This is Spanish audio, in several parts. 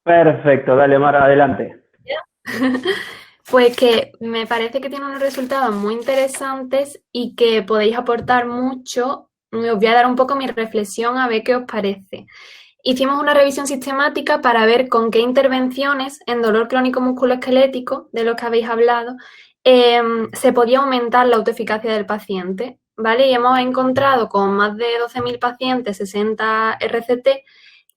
Perfecto, dale, Mara, adelante. Pues que me parece que tiene unos resultados muy interesantes y que podéis aportar mucho. Os voy a dar un poco mi reflexión a ver qué os parece. Hicimos una revisión sistemática para ver con qué intervenciones en dolor crónico musculoesquelético, de los que habéis hablado, se podía aumentar la autoeficacia del paciente, ¿vale? Y hemos encontrado con más de 12.000 pacientes, 60 RCT,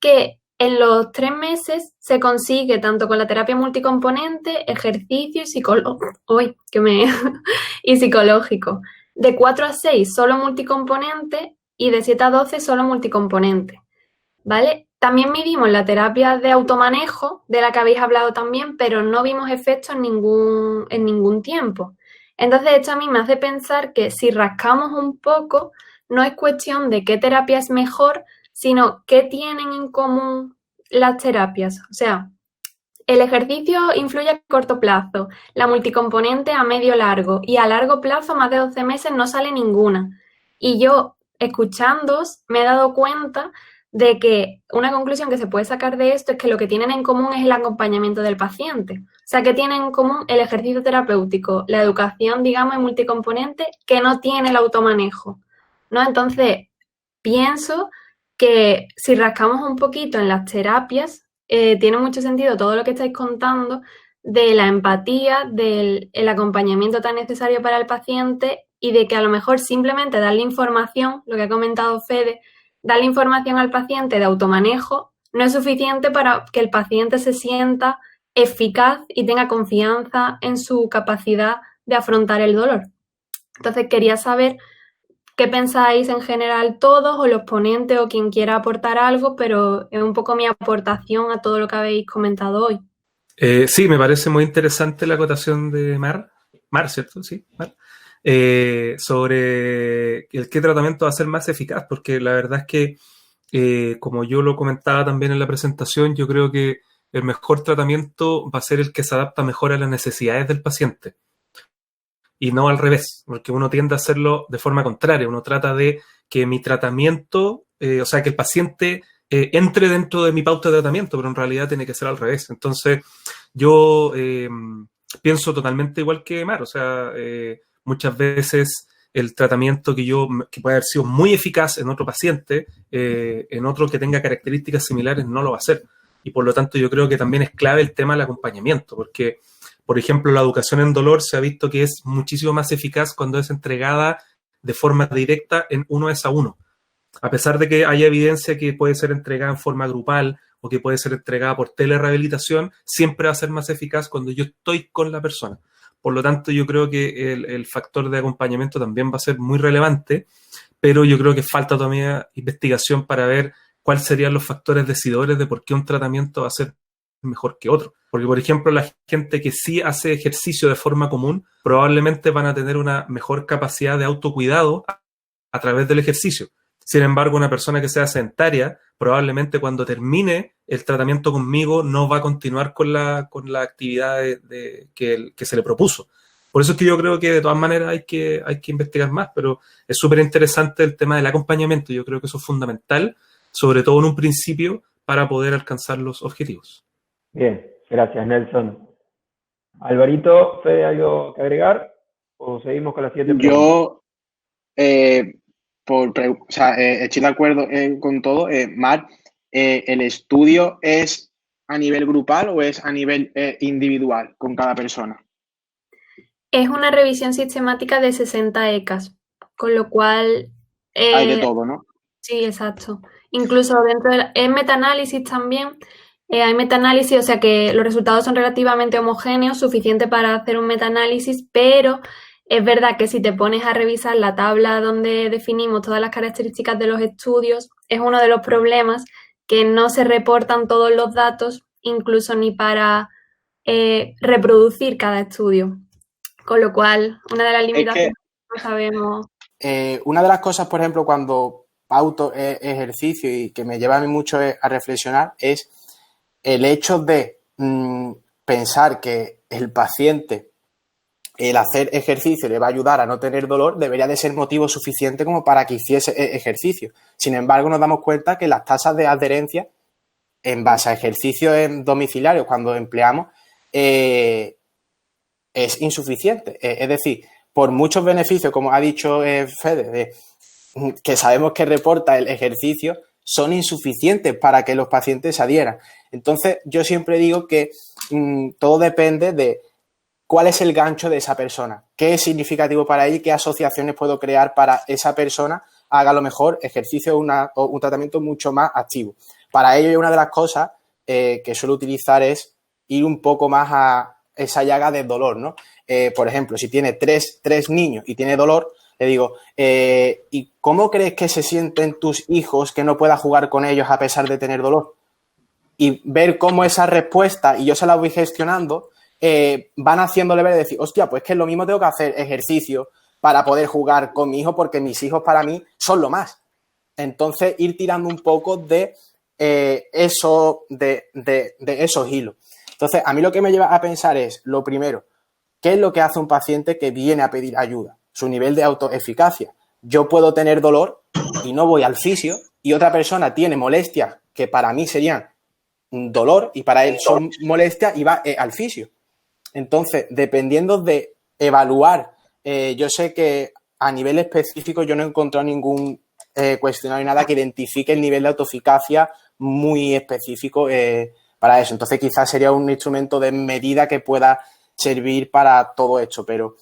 que en los 3 meses se consigue tanto con la terapia multicomponente, ejercicio y y psicológico. De 4 a 6 solo multicomponente y de 7 a 12 solo multicomponente. ¿Vale? También midimos la terapia de automanejo, de la que habéis hablado también, pero no vimos efectos en ningún tiempo. Entonces, esto a mí me hace pensar que si rascamos un poco, no es cuestión de qué terapia es mejor, sino qué tienen en común las terapias. O sea, el ejercicio influye a corto plazo, la multicomponente a medio largo y a largo plazo, más de 12 meses, no sale ninguna. Y yo, escuchándoos, me he dado cuenta de que una conclusión que se puede sacar de esto es que lo que tienen en común es el acompañamiento del paciente. O sea, que tienen en común el ejercicio terapéutico, la educación, digamos, en multicomponente, que no tiene el automanejo, ¿no? Entonces, pienso que si rascamos un poquito en las terapias, tiene mucho sentido todo lo que estáis contando de la empatía, del el acompañamiento tan necesario para el paciente y de que a lo mejor simplemente darle información, lo que ha comentado Fede, darle información al paciente de automanejo no es suficiente para que el paciente se sienta eficaz y tenga confianza en su capacidad de afrontar el dolor. Entonces quería saber qué pensáis en general todos o los ponentes o quien quiera aportar algo, pero es un poco mi aportación a todo lo que habéis comentado hoy. Sí, me parece muy interesante la acotación de Mar, ¿cierto? Sí, Mar. Sobre el qué tratamiento va a ser más eficaz, porque la verdad es que, como yo lo comentaba también en la presentación, yo creo que el mejor tratamiento va a ser el que se adapta mejor a las necesidades del paciente y no al revés, porque uno tiende a hacerlo de forma contraria, uno trata de que mi tratamiento, o sea, que el paciente entre dentro de mi pauta de tratamiento, pero en realidad tiene que ser al revés. Entonces, yo pienso totalmente igual que Mar, o sea, muchas veces el tratamiento que puede haber sido muy eficaz en otro paciente, en otro que tenga características similares, no lo va a hacer. Y por lo tanto, yo creo que también es clave el tema del acompañamiento, porque por ejemplo, la educación en dolor se ha visto que es muchísimo más eficaz cuando es entregada de forma directa en uno es a uno. A pesar de que haya evidencia que puede ser entregada en forma grupal o que puede ser entregada por telerehabilitación, siempre va a ser más eficaz cuando yo estoy con la persona. Por lo tanto, yo creo que el factor de acompañamiento también va a ser muy relevante, pero yo creo que falta todavía investigación para ver cuáles serían los factores decidores de por qué un tratamiento va a ser mejor que otro. Porque, por ejemplo, la gente que sí hace ejercicio de forma común probablemente van a tener una mejor capacidad de autocuidado a través del ejercicio. Sin embargo, una persona que sea sedentaria, probablemente cuando termine el tratamiento conmigo no va a continuar con la actividad que se le propuso. Por eso es que yo creo que de todas maneras hay que investigar más, pero es súper interesante el tema del acompañamiento. Yo creo que eso es fundamental, sobre todo en un principio, para poder alcanzar los objetivos. Bien, gracias, Nelson. Alvarito, Fede, ¿algo que agregar? ¿O seguimos con la siguiente pregunta? Yo, eh, o sea, estoy de acuerdo con todo. Mar, ¿el estudio es a nivel grupal o es a nivel individual con cada persona? Es una revisión sistemática de 60 ECAs, con lo cual, Hay de eh, todo, ¿no? sí, exacto. Incluso dentro es metaanálisis también. Hay metaanálisis, o sea que los resultados son relativamente homogéneos, suficiente para hacer un metaanálisis, pero es verdad que si te pones a revisar la tabla donde definimos todas las características de los estudios, es uno de los problemas que no se reportan todos los datos, incluso ni para reproducir cada estudio. Con lo cual, una de las Es que limitaciones no sabemos. una de las cosas, por ejemplo, cuando pauto ejercicio y que me lleva a mí mucho a reflexionar es el hecho de pensar que el paciente, el hacer ejercicio le va a ayudar a no tener dolor, debería de ser motivo suficiente como para que hiciese ejercicio. Sin embargo, nos damos cuenta que las tasas de adherencia en base a ejercicios domiciliarios cuando empleamos, es insuficiente. Es decir, por muchos beneficios, como ha dicho Fede, que sabemos que reporta el ejercicio, son insuficientes para que los pacientes se adhieran. Entonces, yo siempre digo que todo depende de cuál es el gancho de esa persona, qué es significativo para ella y qué asociaciones puedo crear para esa persona haga a lo mejor ejercicio o un tratamiento mucho más activo. Para ello, una de las cosas que suelo utilizar es ir un poco más a esa llaga del dolor, ¿no? Por ejemplo, si tiene tres niños y tiene dolor, le digo, ¿y cómo crees que se sienten tus hijos que no puedas jugar con ellos a pesar de tener dolor? Y ver cómo esa respuesta, y yo se la voy gestionando, van haciéndole ver y decir, hostia, pues que lo mismo tengo que hacer ejercicio para poder jugar con mi hijo porque mis hijos para mí son lo más. Entonces, ir tirando un poco de esos hilos. Entonces, a mí lo que me lleva a pensar es, lo primero, ¿qué es lo que hace un paciente que viene a pedir ayuda? Su nivel de autoeficacia. Yo puedo tener dolor y no voy al fisio, y otra persona tiene molestias que para mí serían dolor y para él son molestias y va al fisio. Entonces, dependiendo de evaluar, yo sé que a nivel específico yo no he encontrado ningún cuestionario, nada que identifique el nivel de autoeficacia muy específico para eso. Entonces, quizás sería un instrumento de medida que pueda servir para todo esto, pero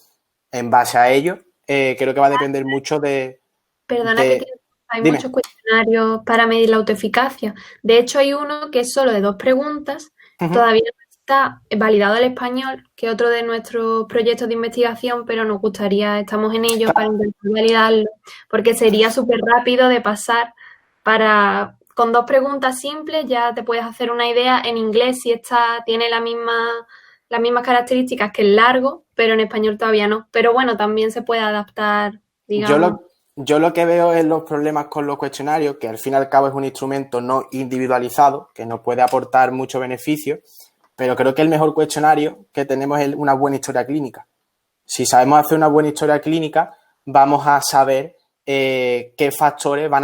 en base a ello, creo que va a depender mucho de... Perdona que hay muchos cuestionarios para medir la autoeficacia. De hecho, hay uno que es solo de 2 preguntas. Todavía no está validado el español, que es otro de nuestros proyectos de investigación, pero nos gustaría, estamos en ello para intentar validarlo, porque sería súper rápido de pasar con 2 preguntas simples ya te puedes hacer una idea. En inglés sí tiene las mismas características que el largo, pero en español todavía no. Pero bueno, también se puede adaptar, digamos. Yo lo que veo es los problemas con los cuestionarios, que al fin y al cabo es un instrumento no individualizado, que nos puede aportar mucho beneficio, pero creo que el mejor cuestionario que tenemos es una buena historia clínica. Si sabemos hacer una buena historia clínica, vamos a saber qué factores van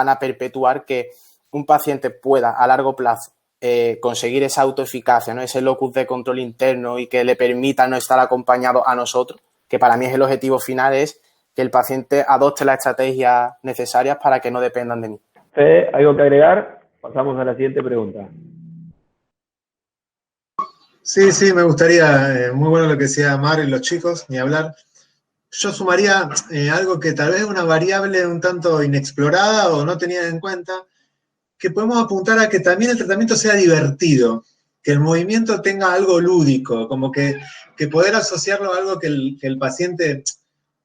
a perpetuar que un paciente pueda a largo plazo conseguir esa autoeficacia, ¿no? Ese locus de control interno y que le permita no estar acompañado a nosotros, que para mí es el objetivo final, es que el paciente adopte las estrategias necesarias para que no dependan de mí. Fede, ¿algo que agregar? Pasamos a la siguiente pregunta. Sí, me gustaría, muy bueno lo que decía Mar y los chicos, ni hablar. Yo sumaría algo que tal vez es una variable un tanto inexplorada o no tenida en cuenta, que podemos apuntar a que también el tratamiento sea divertido, que el movimiento tenga algo lúdico, como que poder asociarlo a algo que el paciente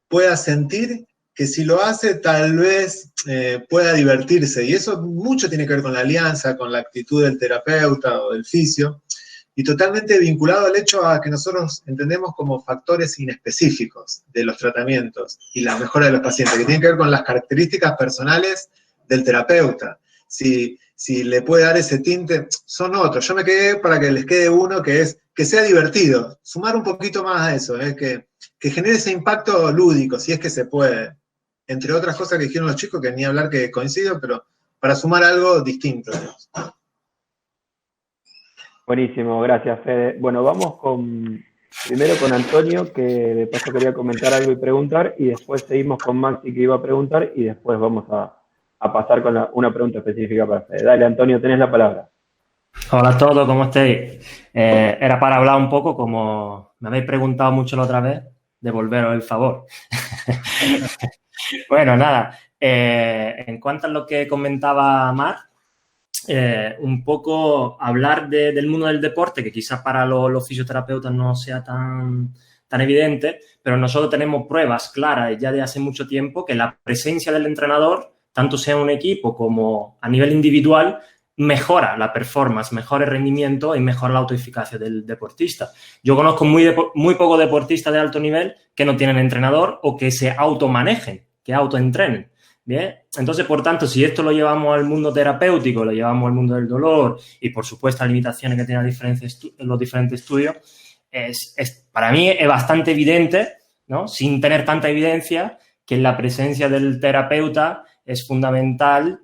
pueda sentir, que si lo hace tal vez pueda divertirse. Y eso mucho tiene que ver con la alianza, con la actitud del terapeuta o del fisio, y totalmente vinculado al hecho a que nosotros entendemos como factores inespecíficos de los tratamientos y la mejora de los pacientes, que tienen que ver con las características personales del terapeuta. Si le puede dar ese tinte, son otros. Yo me quedé para que les quede uno que es que sea divertido, sumar un poquito más a eso, que genere ese impacto lúdico, si es que se puede. Entre otras cosas que dijeron los chicos, que ni hablar que coincido, pero para sumar algo distinto. Buenísimo, gracias, Fede. Bueno, vamos primero con Antonio, que de paso quería comentar algo y preguntar, y después seguimos con Maxi, que iba a preguntar, y después vamos a pasar con una pregunta específica para Fede. Dale, Antonio, tenés la palabra. Hola a todos, ¿cómo estáis? Era para hablar un poco, como me habéis preguntado mucho la otra vez, devolveros el favor. Bueno, nada, en cuanto a lo que comentaba Mar, un poco hablar del mundo del deporte, que quizás para los fisioterapeutas no sea tan evidente, pero nosotros tenemos pruebas claras ya de hace mucho tiempo que la presencia del entrenador, tanto sea en un equipo como a nivel individual, mejora la performance, mejora el rendimiento y mejora la autoeficacia del deportista. Yo conozco muy pocos deportistas de alto nivel que no tienen entrenador o que se automanejen, que autoentrenen. Bien, entonces, por tanto, si esto lo llevamos al mundo terapéutico, lo llevamos al mundo del dolor y, por supuesto, las limitaciones que tienen los diferentes estudios, para mí es bastante evidente, ¿no? Sin tener tanta evidencia, que la presencia del terapeuta es fundamental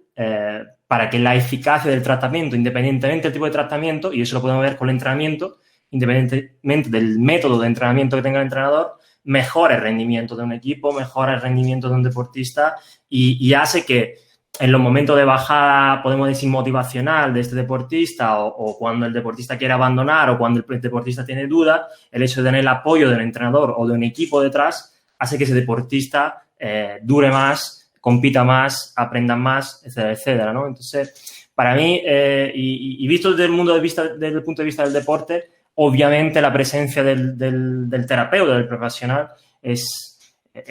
para que la eficacia del tratamiento, independientemente del tipo de tratamiento, y eso lo podemos ver con el entrenamiento, independientemente del método de entrenamiento que tenga el entrenador, mejora el rendimiento de un equipo, mejora el rendimiento de un deportista y hace que en los momentos de bajada, podemos decir, motivacional de este deportista o cuando el deportista quiere abandonar o cuando el deportista tiene duda, el hecho de tener el apoyo del entrenador o de un equipo detrás hace que ese deportista dure más, compita más, aprenda más, etcétera, etcétera, ¿no? Entonces, para mí, y visto desde el punto de vista del deporte, obviamente la presencia del terapeuta, del profesional, es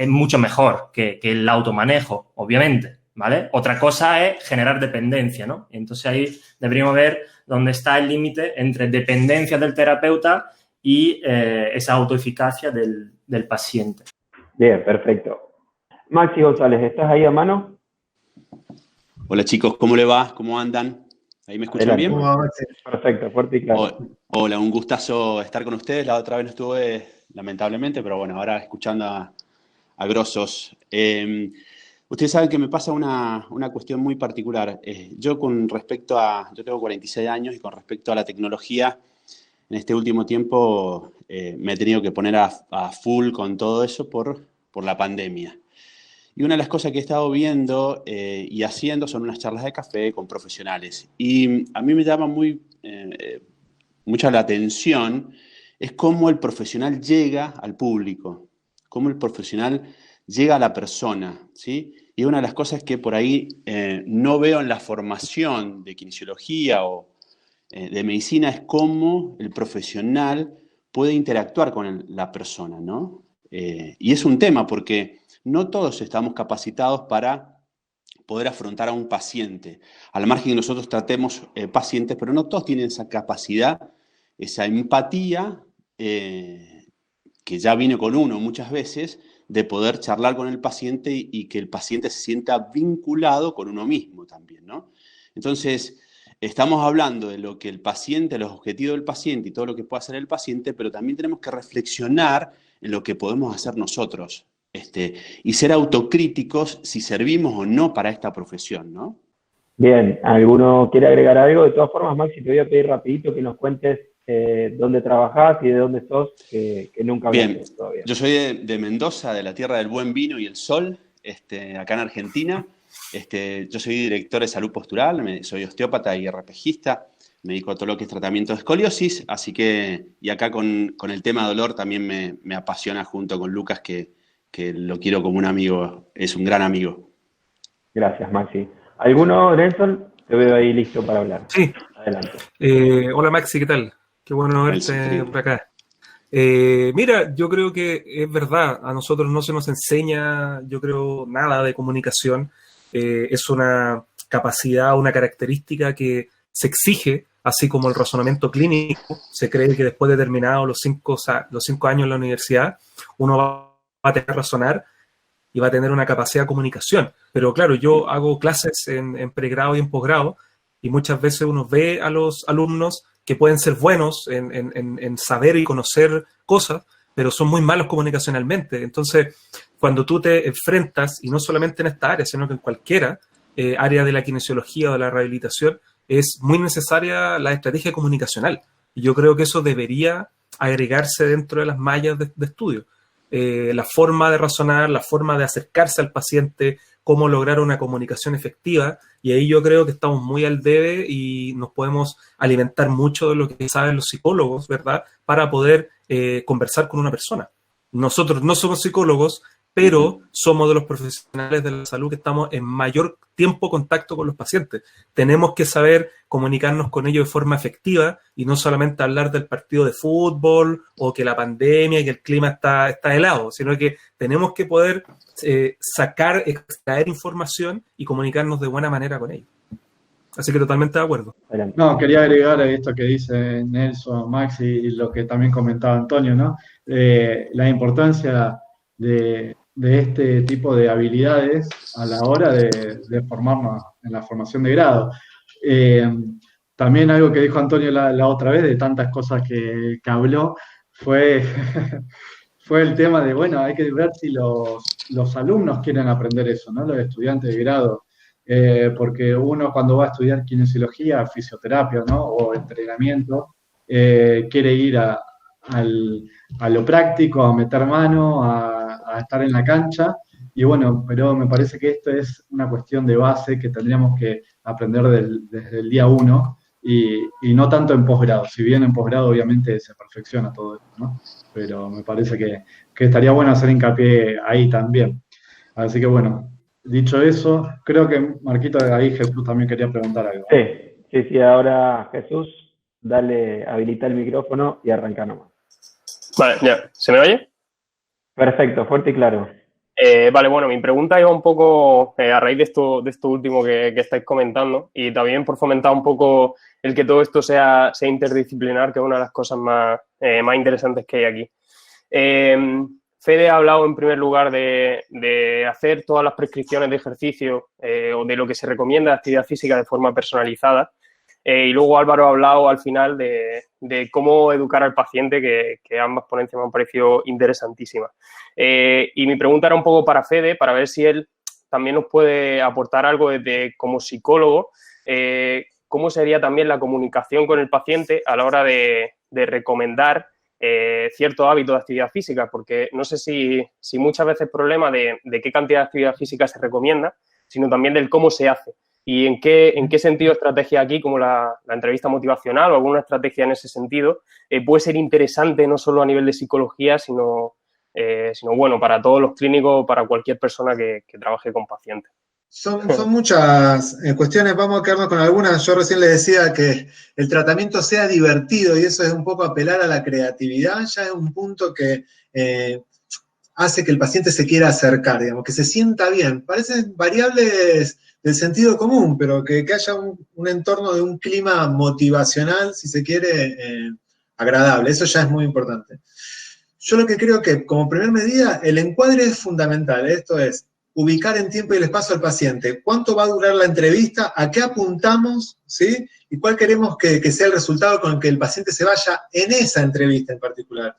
mucho mejor que el automanejo, obviamente, ¿vale? Otra cosa es generar dependencia, ¿no? Entonces ahí deberíamos ver dónde está el límite entre dependencia del terapeuta y esa autoeficacia del paciente. Bien, perfecto. Maxi González, ¿estás ahí a mano? Hola chicos, ¿cómo le va? ¿Cómo andan? ¿Ahí me escuchan bien? ¿Cómo va, Maxi? Perfecto, fuerte y claro. Hola, un gustazo estar con ustedes. La otra vez no estuve, lamentablemente, pero bueno, ahora escuchando a grosos. Ustedes saben que me pasa una cuestión muy particular. Yo tengo 46 años y con respecto a la tecnología, en este último tiempo me he tenido que poner a full con todo eso por la pandemia. Y una de las cosas que he estado viendo y haciendo son unas charlas de café con profesionales. Y a mí me llama mucha la atención es cómo el profesional llega al público, cómo el profesional llega a la persona, ¿sí? Y una de las cosas que por ahí no veo en la formación de kinesiología o de medicina es cómo el profesional puede interactuar con la persona, ¿no? Y es un tema porque no todos estamos capacitados para poder afrontar a un paciente. Al margen que nosotros tratemos pacientes, pero no todos tienen esa capacidad, esa empatía que ya viene con uno muchas veces, de poder charlar con el paciente y que el paciente se sienta vinculado con uno mismo también, ¿no? Entonces, estamos hablando de lo que el paciente, los objetivos del paciente y todo lo que puede hacer el paciente, pero también tenemos que reflexionar en lo que podemos hacer nosotros y ser autocríticos si servimos o no para esta profesión, ¿no? Bien, ¿alguno quiere agregar algo? De todas formas, Maxi, te voy a pedir rapidito que nos cuentes dónde trabajás y de dónde sos, que nunca hablamos todavía. Yo soy de Mendoza, de la tierra del buen vino y el sol, acá en Argentina. Yo soy director de salud postural, soy osteópata y RPGista, me dedico a todo lo que es tratamiento de escoliosis, así que, y acá con el tema de dolor también me apasiona junto con Lucas, que lo quiero como un amigo, es un gran amigo. Gracias, Maxi. ¿Alguno, Nelson? Te veo ahí listo para hablar. Sí. Adelante. Hola Maxi, ¿qué tal? Qué bueno verte por acá. Mira, yo creo que es verdad, a nosotros no se nos enseña, yo creo, nada de comunicación. Es una capacidad, una característica que se exige, así como el razonamiento clínico. Se cree que después de terminado los 5 años en la universidad, uno va a tener que razonar y va a tener una capacidad de comunicación. Pero claro, yo hago clases en pregrado y en posgrado, y muchas veces uno ve a los alumnos que pueden ser buenos en saber y conocer cosas, pero son muy malos comunicacionalmente. Entonces, cuando tú te enfrentas, y no solamente en esta área, sino que en cualquiera área de la kinesiología o de la rehabilitación, es muy necesaria la estrategia comunicacional. Y yo creo que eso debería agregarse dentro de las mallas de estudio. La forma de razonar, la forma de acercarse al paciente, cómo lograr una comunicación efectiva, y ahí yo creo que estamos muy al debe y nos podemos alimentar mucho de lo que saben los psicólogos, ¿verdad?, para poder conversar con una persona. Nosotros no somos psicólogos, pero somos de los profesionales de la salud que estamos en mayor tiempo contacto con los pacientes. Tenemos que saber comunicarnos con ellos de forma efectiva y no solamente hablar del partido de fútbol o que la pandemia y que el clima está helado, sino que tenemos que poder extraer información y comunicarnos de buena manera con ellos. Así que totalmente de acuerdo. No, quería agregar a esto que dice Nelson, Maxi, y lo que también comentaba Antonio, ¿no? La importancia de este tipo de habilidades a la hora de formarnos en la formación de grado. También algo que dijo Antonio la otra vez, de tantas cosas que habló, fue el tema de, bueno, hay que ver si los alumnos quieren aprender eso, ¿no? Los estudiantes de grado. porque uno cuando va a estudiar kinesiología, fisioterapia, ¿no? O entrenamiento, quiere ir a lo práctico, a meter mano, a estar en la cancha. Y bueno, pero me parece que esto es una cuestión de base que tendríamos que aprender desde el día 1 y no tanto en posgrado. Si bien en posgrado obviamente se perfecciona todo esto, ¿no? Pero me parece que estaría bueno hacer hincapié ahí también. Así que bueno, dicho eso, creo que Marquito, ahí Jesús también quería preguntar algo. Sí, ahora Jesús, dale, habilita el micrófono y arranca nomás. Vale, ya. ¿Se me oye? Perfecto, fuerte y claro. Vale, bueno, mi pregunta iba un poco a raíz de esto último que estáis comentando y también por fomentar un poco el que todo esto sea interdisciplinar, que es una de las cosas más interesantes que hay aquí. Fede ha hablado en primer lugar de hacer todas las prescripciones de ejercicio o de lo que se recomienda de actividad física de forma personalizada. Y luego Álvaro ha hablado al final de cómo educar al paciente, que ambas ponencias me han parecido interesantísimas. Y mi pregunta era un poco para Fede, para ver si él también nos puede aportar algo como psicólogo, cómo sería también la comunicación con el paciente a la hora de recomendar ciertos hábitos de actividad física, porque no sé si muchas veces el problema de qué cantidad de actividad física se recomienda, sino también del cómo se hace. ¿Y en qué sentido estrategia aquí, como la entrevista motivacional o alguna estrategia en ese sentido, puede ser interesante no solo a nivel de psicología, sino bueno, para todos los clínicos, para cualquier persona que trabaje con pacientes? Son muchas cuestiones, vamos a quedarnos con algunas. Yo recién les decía que el tratamiento sea divertido y eso es un poco apelar a la creatividad, ya es un punto que hace que el paciente se quiera acercar, digamos, que se sienta bien. Parecen variables del sentido común, pero que haya un entorno de un clima motivacional, si se quiere, agradable. Eso ya es muy importante. Yo lo que creo que, como primer medida, el encuadre es fundamental. Esto es, ubicar en tiempo y el espacio al paciente. ¿Cuánto va a durar la entrevista? ¿A qué apuntamos? ¿Sí? ¿Y cuál queremos que sea el resultado con el que el paciente se vaya en esa entrevista en particular?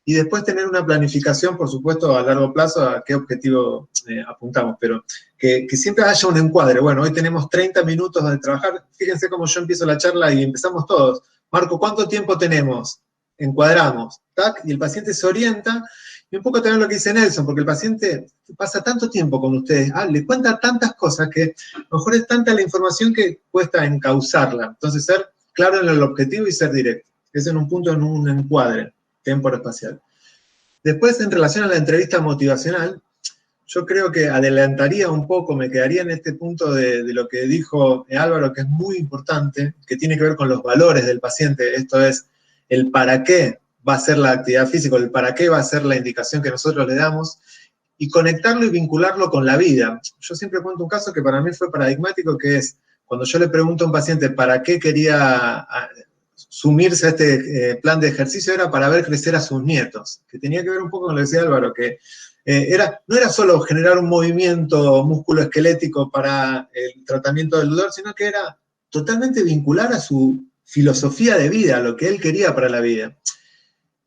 Y después tener una planificación, por supuesto, a largo plazo, a qué objetivo apuntamos, pero que siempre haya un encuadre. Bueno, hoy tenemos 30 minutos de trabajar. Fíjense cómo yo empiezo la charla y empezamos todos. Marco, ¿cuánto tiempo tenemos? Encuadramos, ¿tac? Y el paciente se orienta. Y un poco también lo que dice Nelson, porque el paciente pasa tanto tiempo con ustedes, le cuenta tantas cosas que a lo mejor es tanta la información que cuesta encauzarla. Entonces, ser claro en el objetivo y ser directo. Es en un punto, en un encuadre temporoespacial. Después, en relación a la entrevista motivacional, yo creo que adelantaría un poco, me quedaría en este punto de lo que dijo Álvaro, que es muy importante, que tiene que ver con los valores del paciente. Esto es el para qué va a ser la actividad física, el para qué va a ser la indicación que nosotros le damos, y conectarlo y vincularlo con la vida. Yo siempre cuento un caso que para mí fue paradigmático, que es cuando yo le pregunto a un paciente para qué quería sumirse a este plan de ejercicio, era para ver crecer a sus nietos, que tenía que ver un poco con lo que decía Álvaro, que no era solo generar un movimiento musculoesquelético para el tratamiento del dolor, sino que era totalmente vincular a su filosofía de vida, a lo que él quería para la vida.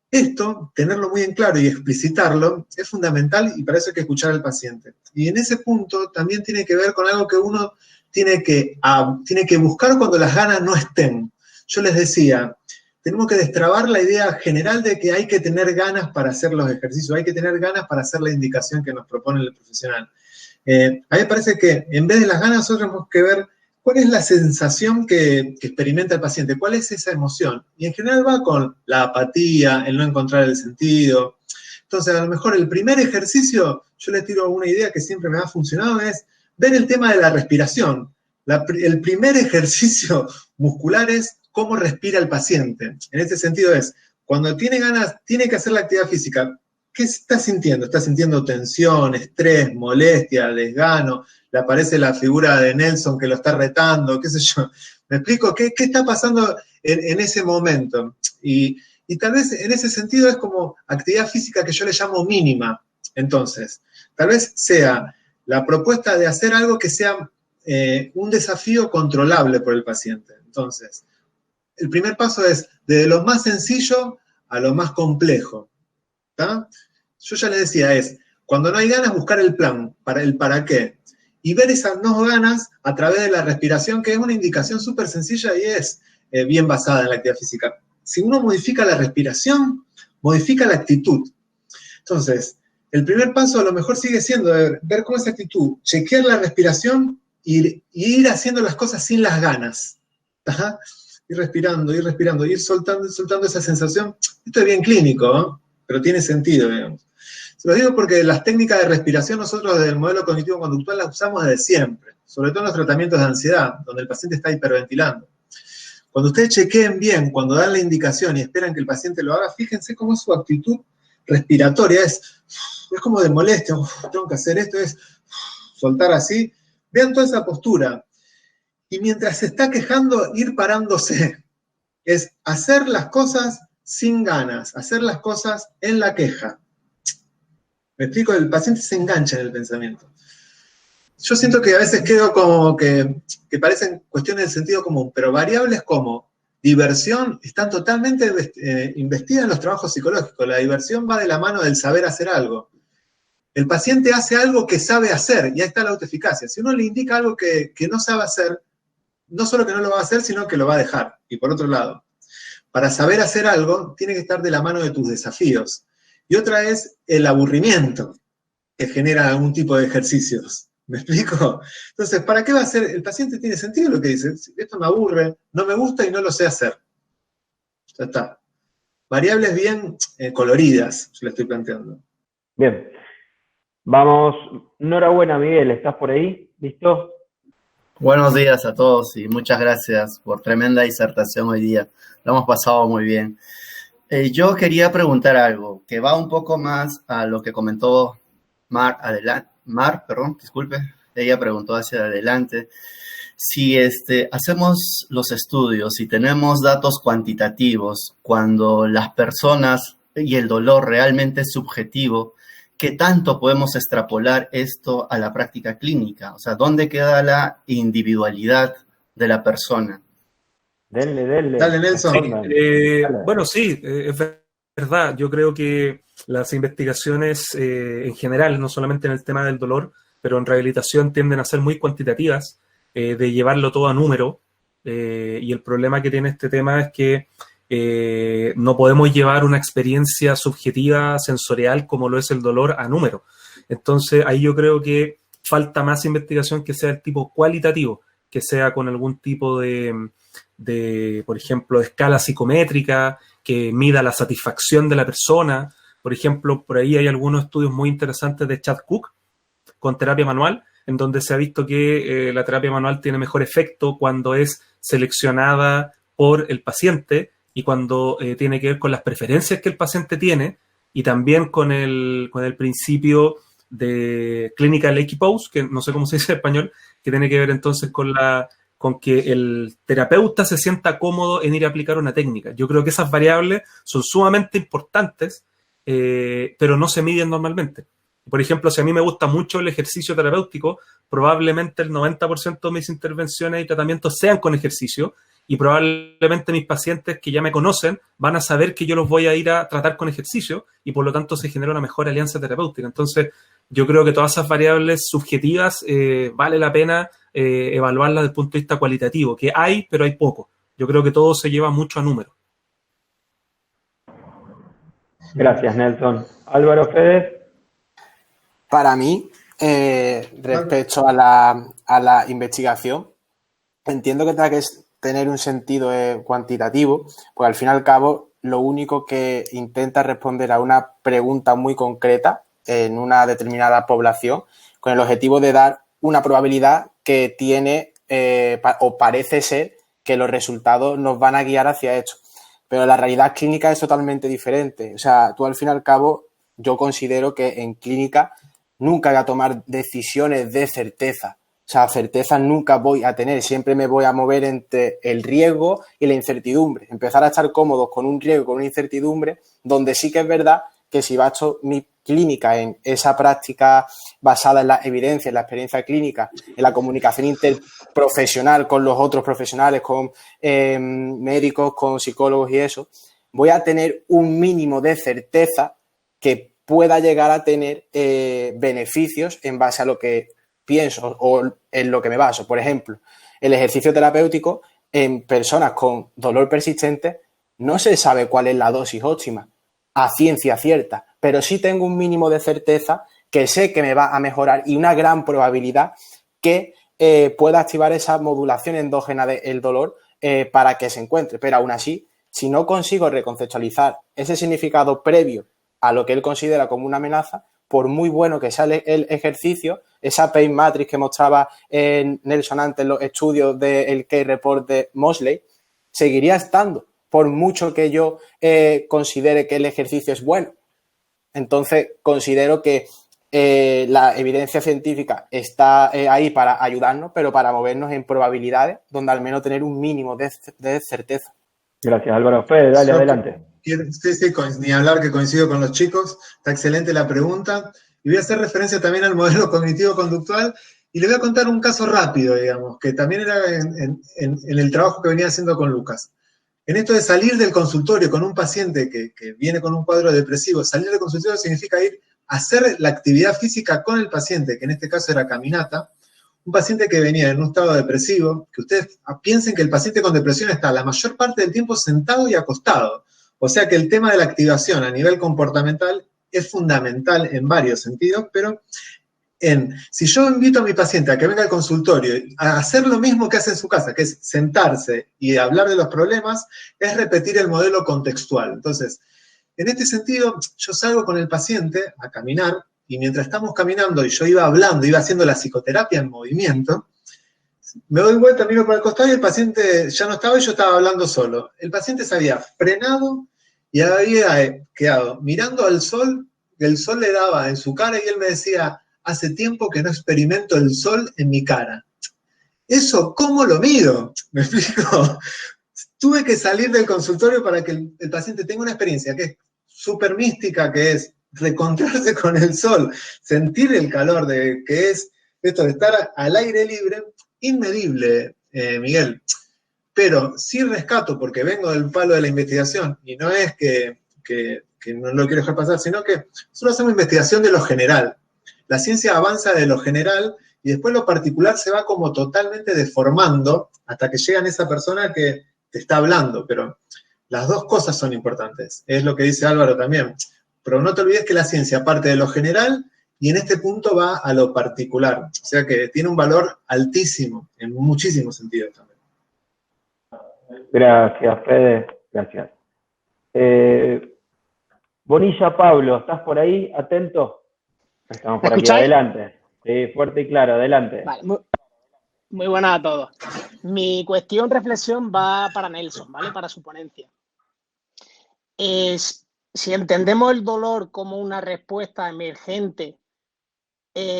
Esto, tenerlo muy en claro y explicitarlo, es fundamental y para eso hay que escuchar al paciente. Y en ese punto también tiene que ver con algo que uno tiene que buscar cuando las ganas no estén. Yo les decía, tenemos que destrabar la idea general de que hay que tener ganas para hacer los ejercicios, hay que tener ganas para hacer la indicación que nos propone el profesional. A mí me parece que en vez de las ganas nosotros tenemos que ver cuál es la sensación que experimenta el paciente, cuál es esa emoción. Y en general va con la apatía, el no encontrar el sentido. Entonces, a lo mejor el primer ejercicio, yo les tiro una idea que siempre me ha funcionado, es ver el tema de la respiración. El primer ejercicio muscular es cómo respira el paciente. En este sentido es, cuando tiene ganas, tiene que hacer la actividad física. ¿Qué está sintiendo? ¿Está sintiendo tensión, estrés, molestia, desgano? Le aparece la figura de Nelson que lo está retando, qué sé yo. ¿Me explico? ¿Qué está pasando en ese momento? Y tal vez en ese sentido es como actividad física que yo le llamo mínima. Entonces, tal vez sea la propuesta de hacer algo que sea un desafío controlable por el paciente. Entonces, el primer paso es desde lo más sencillo a lo más complejo. ¿Tá? Yo ya les decía, cuando no hay ganas, buscar el plan, para qué. y ver esas no ganas a través de la respiración, que es una indicación súper sencilla y es bien basada en la actividad física. Si uno modifica la respiración, modifica la actitud. Entonces, el primer paso a lo mejor sigue siendo ver cómo esa actitud, chequear la respiración y ir haciendo las cosas sin las ganas. Ajá. Ir respirando, ir soltando esa sensación. Esto es bien clínico, ¿no? Pero tiene sentido, digamos. Se lo digo porque las técnicas de respiración nosotros desde el modelo cognitivo-conductual las usamos desde siempre, sobre todo en los tratamientos de ansiedad, donde el paciente está hiperventilando. Cuando ustedes chequeen bien, cuando dan la indicación y esperan que el paciente lo haga, fíjense cómo es su actitud respiratoria, es como de molestia, tengo que hacer esto, es soltar así. Vean toda esa postura. Y mientras se está quejando, ir parándose. Es hacer las cosas sin ganas, hacer las cosas en la queja. Me explico, el paciente se engancha en el pensamiento. Yo siento que a veces quedo como que parecen cuestiones del sentido común, pero variables como diversión están totalmente investidas en los trabajos psicológicos. La diversión va de la mano del saber hacer algo. El paciente hace algo que sabe hacer y ahí está la autoeficacia. Si uno le indica algo que no sabe hacer, no solo que no lo va a hacer, sino que lo va a dejar. Y por otro lado, para saber hacer algo, tiene que estar de la mano de tus desafíos. Y otra es el aburrimiento que genera algún tipo de ejercicios. ¿Me explico? Entonces, ¿para qué va a ser? El paciente tiene sentido lo que dice. Esto me aburre, no me gusta y no lo sé hacer. Ya está. Variables bien coloridas, yo le estoy planteando. Bien. Vamos. Enhorabuena, Miguel. ¿Estás por ahí? ¿Listo? Buenos días a todos y muchas gracias por tremenda disertación hoy día. Lo hemos pasado muy bien. Yo quería preguntar algo que va un poco más a lo que comentó Mar, disculpe. Ella preguntó hacia adelante. Si hacemos los estudios y tenemos datos cuantitativos, cuando las personas y el dolor realmente es subjetivo, ¿qué tanto podemos extrapolar esto a la práctica clínica? O sea, ¿dónde queda la individualidad de la persona? Dale, Nelson. Bueno, sí, es verdad. Yo creo que las investigaciones en general, no solamente en el tema del dolor, pero en rehabilitación tienden a ser muy cuantitativas, de llevarlo todo a número. Y el problema que tiene este tema es que no podemos llevar una experiencia subjetiva, sensorial, como lo es el dolor, a número. Entonces, ahí yo creo que falta más investigación que sea de tipo cualitativo, que sea con algún tipo de por ejemplo, escala psicométrica, que mida la satisfacción de la persona. Por ejemplo, por ahí hay algunos estudios muy interesantes de Chad Cook con terapia manual, en donde se ha visto que la terapia manual tiene mejor efecto cuando es seleccionada por el paciente y cuando tiene que ver con las preferencias que el paciente tiene y también con el principio de clinical equipoise, que no sé cómo se dice en español, que tiene que ver entonces con que el terapeuta se sienta cómodo en ir a aplicar una técnica. Yo creo que esas variables son sumamente importantes, pero no se miden normalmente. Por ejemplo, si a mí me gusta mucho el ejercicio terapéutico, probablemente el 90% de mis intervenciones y tratamientos sean con ejercicio y probablemente mis pacientes que ya me conocen van a saber que yo los voy a ir a tratar con ejercicio y por lo tanto se genera una mejor alianza terapéutica. Entonces, yo creo que todas esas variables subjetivas vale la pena evaluarlas desde el punto de vista cualitativo, que hay, pero hay poco. Yo creo que todo se lleva mucho a número. Gracias, Nelson. Álvaro, Fede. Para mí, respecto a la investigación, entiendo que tenga que tener un sentido cuantitativo, porque al fin y al cabo lo único que intenta responder a una pregunta muy concreta en una determinada población con el objetivo de dar una probabilidad que tiene o parece ser que los resultados nos van a guiar hacia esto. Pero la realidad clínica es totalmente diferente. O sea, tú al fin y al cabo, yo considero que en clínica nunca voy a tomar decisiones de certeza. O sea, certeza nunca voy a tener. Siempre me voy a mover entre el riesgo y la incertidumbre. Empezar a estar cómodos con un riesgo, con una incertidumbre, donde sí que es verdad que si baso mi clínica en esa práctica basada en la evidencia, en la experiencia clínica, en la comunicación interprofesional con los otros profesionales, con médicos, con psicólogos y eso, voy a tener un mínimo de certeza que pueda llegar a tener beneficios en base a lo que pienso o en lo que me baso. Por ejemplo, el ejercicio terapéutico en personas con dolor persistente no se sabe cuál es la dosis óptima a ciencia cierta, pero sí tengo un mínimo de certeza que sé que me va a mejorar y una gran probabilidad que pueda activar esa modulación endógena del dolor para que se encuentre. Pero aún así, si no consigo reconceptualizar ese significado previo a lo que él considera como una amenaza, por muy bueno que sea el ejercicio, esa pain matrix que mostraba Nelson antes en los estudios del K-Report de Mosley, seguiría estando, por mucho que yo considere que el ejercicio es bueno. Entonces, considero que la evidencia científica está ahí para ayudarnos, pero para movernos en probabilidades, donde al menos tener un mínimo de certeza. Gracias, Álvaro. Fede, dale, adelante. Sí, ni hablar, que coincido con los chicos. Está excelente la pregunta. Y voy a hacer referencia también al modelo cognitivo-conductual y le voy a contar un caso rápido, digamos, que también era en el trabajo que venía haciendo con Lucas. En esto de salir del consultorio con un paciente que viene con un cuadro depresivo, salir del consultorio significa ir a hacer la actividad física con el paciente, que en este caso era caminata. Un paciente que venía en un estado depresivo, que ustedes piensen que el paciente con depresión está la mayor parte del tiempo sentado y acostado. O sea que el tema de la activación a nivel comportamental es fundamental en varios sentidos, pero si yo invito a mi paciente a que venga al consultorio a hacer lo mismo que hace en su casa, que es sentarse y hablar de los problemas, es repetir el modelo contextual. Entonces, en este sentido, yo salgo con el paciente a caminar, y mientras estamos caminando y yo iba hablando, iba haciendo la psicoterapia en movimiento, me doy vuelta, miro para el costado y el paciente ya no estaba y yo estaba hablando solo. El paciente se había frenado y había quedado mirando al sol, el sol le daba en su cara y él me decía, hace tiempo que no experimento el sol en mi cara. ¿Eso cómo lo mido? ¿Me explico? Tuve que salir del consultorio para que el paciente tenga una experiencia que es súper mística, que es reencontrarse con el sol, sentir el calor que es esto de estar al aire libre, inmedible, Miguel. Pero sí rescato, porque vengo del palo de la investigación, y no es que no lo quiero dejar pasar, sino que solo hacemos investigación de lo general. La ciencia avanza de lo general, y después lo particular se va como totalmente deformando, hasta que llegan esa persona que te está hablando, pero las dos cosas son importantes. Es lo que dice Álvaro también. Pero no te olvides que la ciencia parte de lo general y en este punto va a lo particular. O sea que tiene un valor altísimo en muchísimos sentidos también. Gracias, Fede. Gracias. Bonilla Pablo, ¿estás por ahí? Atento. Estamos por aquí. Adelante. Sí, fuerte y claro, adelante. Vale, muy buenas a todos. Mi reflexión va para Nelson, ¿vale? Para su ponencia. Si entendemos el dolor como una respuesta emergente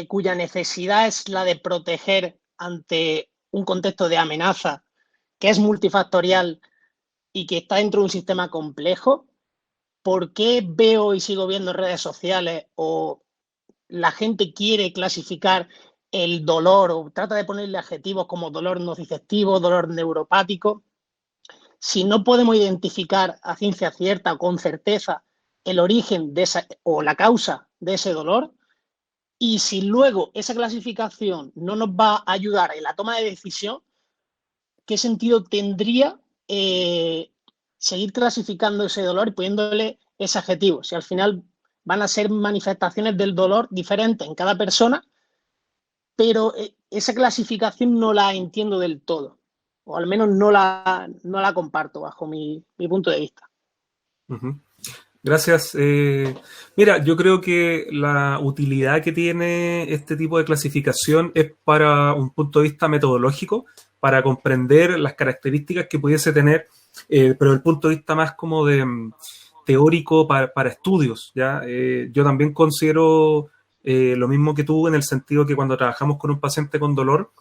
cuya necesidad es la de proteger ante un contexto de amenaza que es multifactorial y que está dentro de un sistema complejo, ¿por qué veo y sigo viendo en redes sociales o la gente quiere clasificar el dolor o trata de ponerle adjetivos como dolor nociceptivo, dolor neuropático? Si no podemos identificar a ciencia cierta o con certeza el origen de o la causa de ese dolor, y si luego esa clasificación no nos va a ayudar en la toma de decisión, ¿qué sentido tendría seguir clasificando ese dolor y poniéndole ese adjetivo? Si al final van a ser manifestaciones del dolor diferentes en cada persona, pero esa clasificación no la entiendo del todo, o al menos no la comparto bajo mi punto de vista. Uh-huh. Gracias. Mira, yo creo que la utilidad que tiene este tipo de clasificación es para un punto de vista metodológico, para comprender las características que pudiese tener, pero desde el punto de vista más como de teórico para estudios, ¿ya? Yo también considero lo mismo que tú en el sentido que cuando trabajamos con un paciente con dolor,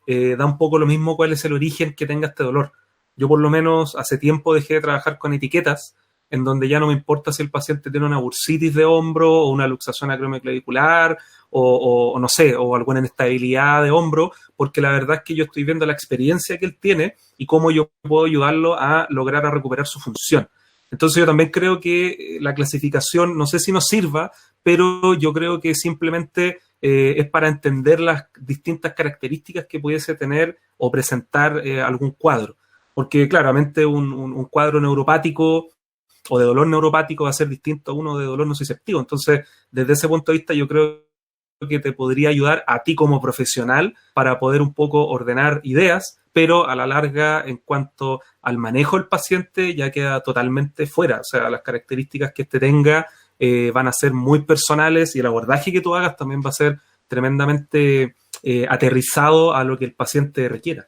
da un poco lo mismo cuál es el origen que tenga este dolor. Yo por lo menos hace tiempo dejé de trabajar con etiquetas, en donde ya no me importa si el paciente tiene una bursitis de hombro o una luxación acromioclavicular o no sé, o alguna inestabilidad de hombro, porque la verdad es que yo estoy viendo la experiencia que él tiene y cómo yo puedo ayudarlo a lograr a recuperar su función. Entonces yo también creo que la clasificación, no sé si nos sirva, pero yo creo que simplemente es para entender las distintas características que pudiese tener o presentar algún cuadro. Porque claramente un cuadro neuropático o de dolor neuropático va a ser distinto a uno de dolor nociceptivo. Entonces, desde ese punto de vista, yo creo que te podría ayudar a ti como profesional para poder un poco ordenar ideas, pero a la larga, en cuanto al manejo del paciente, ya queda totalmente fuera. O sea, las características que este tenga van a ser muy personales y el abordaje que tú hagas también va a ser tremendamente aterrizado a lo que el paciente requiera.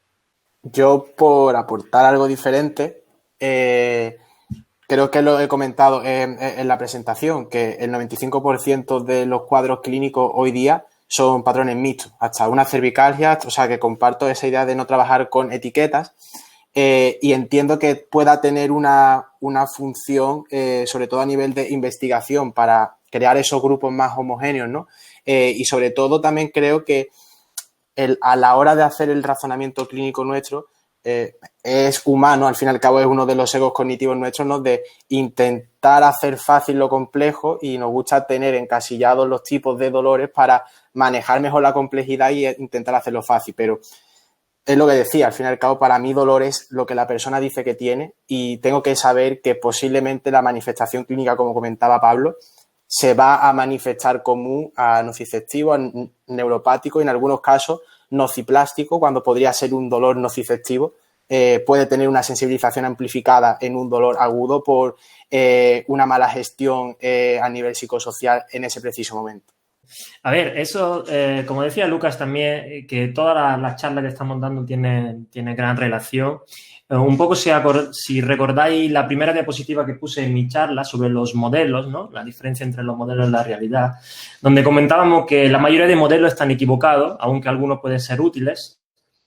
Yo, por aportar algo diferente, creo que lo he comentado en la presentación, que el 95% de los cuadros clínicos hoy día son patrones mixtos, hasta una cervicalgia, o sea que comparto esa idea de no trabajar con etiquetas y entiendo que pueda tener una función, sobre todo a nivel de investigación, para crear esos grupos más homogéneos, ¿no? Y sobre todo también creo que a la hora de hacer el razonamiento clínico nuestro, es humano, al fin y al cabo es uno de los egos cognitivos nuestros, ¿no? De intentar hacer fácil lo complejo, y nos gusta tener encasillados los tipos de dolores para manejar mejor la complejidad y intentar hacerlo fácil, pero es lo que decía, al fin y al cabo para mí dolor es lo que la persona dice que tiene, y tengo que saber que posiblemente la manifestación clínica, como comentaba Pablo, se va a manifestar común a nociceptivo, a neuropático y en algunos casos nociplástico, cuando podría ser un dolor nociceptivo. Puede tener una sensibilización amplificada en un dolor agudo por una mala gestión a nivel psicosocial en ese preciso momento. A ver, eso, como decía Lucas también, que todas las charlas que estamos dando tienen gran relación. Un poco si recordáis la primera diapositiva que puse en mi charla sobre los modelos, ¿no? La diferencia entre los modelos y la realidad, donde comentábamos que la mayoría de modelos están equivocados, aunque algunos pueden ser útiles,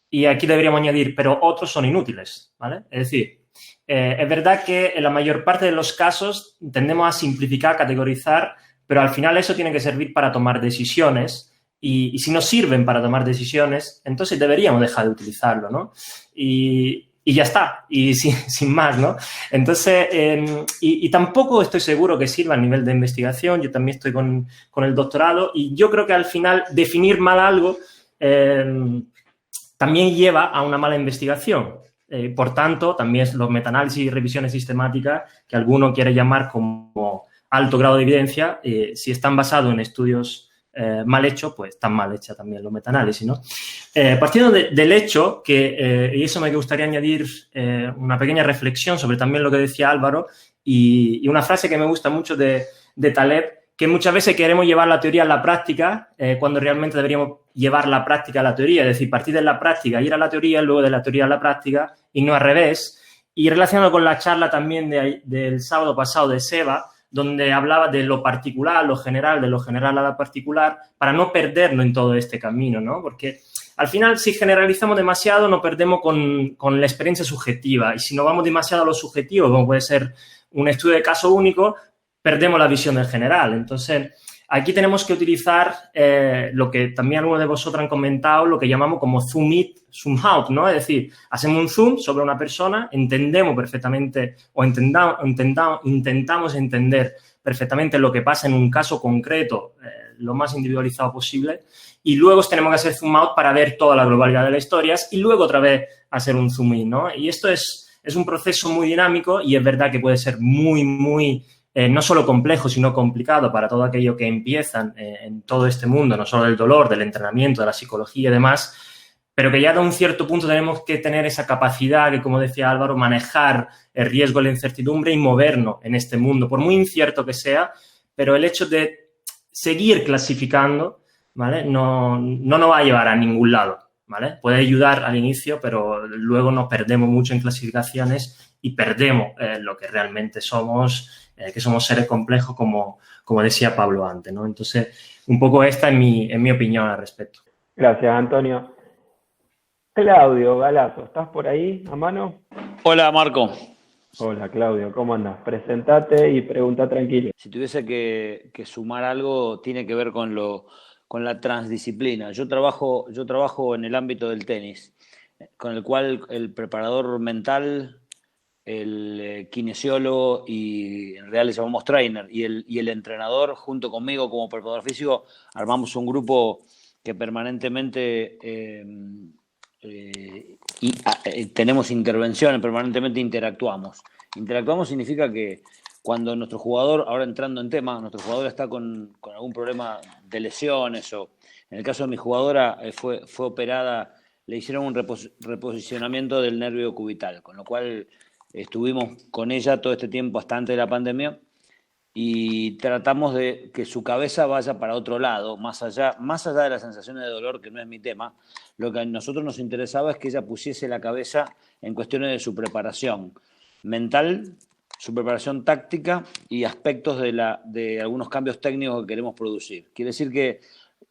y aquí deberíamos añadir, pero otros son inútiles, ¿vale? Es decir, es verdad que en la mayor parte de los casos tendemos a simplificar, categorizar, pero al final eso tiene que servir para tomar decisiones, y si no sirven para tomar decisiones, entonces deberíamos dejar de utilizarlo, ¿no? Y ya está, y sin más, ¿no? Entonces, y tampoco estoy seguro que sirva a nivel de investigación. Yo también estoy con el doctorado, y yo creo que al final definir mal algo también lleva a una mala investigación. Por tanto, también los metaanálisis y revisiones sistemáticas, que alguno quiere llamar como alto grado de evidencia, si están basados en estudios mal hechos, pues están mal hechas también los metaanálisis, ¿no? Partiendo del hecho que, y eso me gustaría añadir una pequeña reflexión sobre también lo que decía Álvaro, y una frase que me gusta mucho de Taleb, que muchas veces queremos llevar la teoría a la práctica cuando realmente deberíamos llevar la práctica a la teoría, es decir, partir de la práctica, ir a la teoría, luego de la teoría a la práctica, y no al revés. Y relacionado con la charla también del sábado pasado de Seba, donde hablaba de lo particular, lo general, de lo general a lo particular, para no perdernos en todo este camino, ¿no? Porque al final, si generalizamos demasiado, nos perdemos con la experiencia subjetiva, y si nos vamos demasiado a lo subjetivo, como puede ser un estudio de caso único, perdemos la visión del general. Entonces, aquí tenemos que utilizar lo que también algunos de vosotros han comentado, lo que llamamos como zoom in, zoom out, ¿no? Es decir, hacemos un zoom sobre una persona, entendemos perfectamente o intentamos entender perfectamente lo que pasa en un caso concreto, lo más individualizado posible, y luego tenemos que hacer zoom out para ver toda la globalidad de las historias, y luego otra vez hacer un zoom in, ¿no? Y esto es un proceso muy dinámico, y es verdad que puede ser muy no solo complejo, sino complicado para todo aquello que empiezan en todo este mundo, no solo del dolor, del entrenamiento, de la psicología y demás, pero que ya de un cierto punto tenemos que tener esa capacidad que, como decía Álvaro, manejar el riesgo, la incertidumbre y movernos en este mundo, por muy incierto que sea, pero el hecho de seguir clasificando, ¿vale? No nos va a llevar a ningún lado, ¿vale? Puede ayudar al inicio, pero luego nos perdemos mucho en clasificaciones y perdemos lo que realmente somos, que somos seres complejos, como decía Pablo antes, ¿no? Entonces, un poco esta es mi opinión al respecto. Gracias, Antonio. Claudio Galazo, ¿estás por ahí a mano? Hola, Marco. Hola, Claudio, ¿cómo andas? Presentate y pregunta tranquilo. Si tuviese que sumar algo, tiene que ver con la transdisciplina. Yo trabajo en el ámbito del tenis, con el cual el preparador mental el kinesiólogo, y en realidad le llamamos trainer, y el entrenador, junto conmigo como preparador físico, armamos un grupo que permanentemente tenemos intervenciones, permanentemente interactuamos. Interactuamos significa que cuando nuestro jugador, ahora entrando en tema, nuestro jugador está con algún problema de lesiones, o en el caso de mi jugadora fue operada, le hicieron un reposicionamiento del nervio cubital, con lo cual estuvimos con ella todo este tiempo hasta antes de la pandemia y tratamos de que su cabeza vaya para otro lado, más allá de las sensaciones de dolor, que no es mi tema. Lo que a nosotros nos interesaba es que ella pusiese la cabeza en cuestiones de su preparación mental, su preparación táctica y aspectos de algunos cambios técnicos que queremos producir. Quiere decir que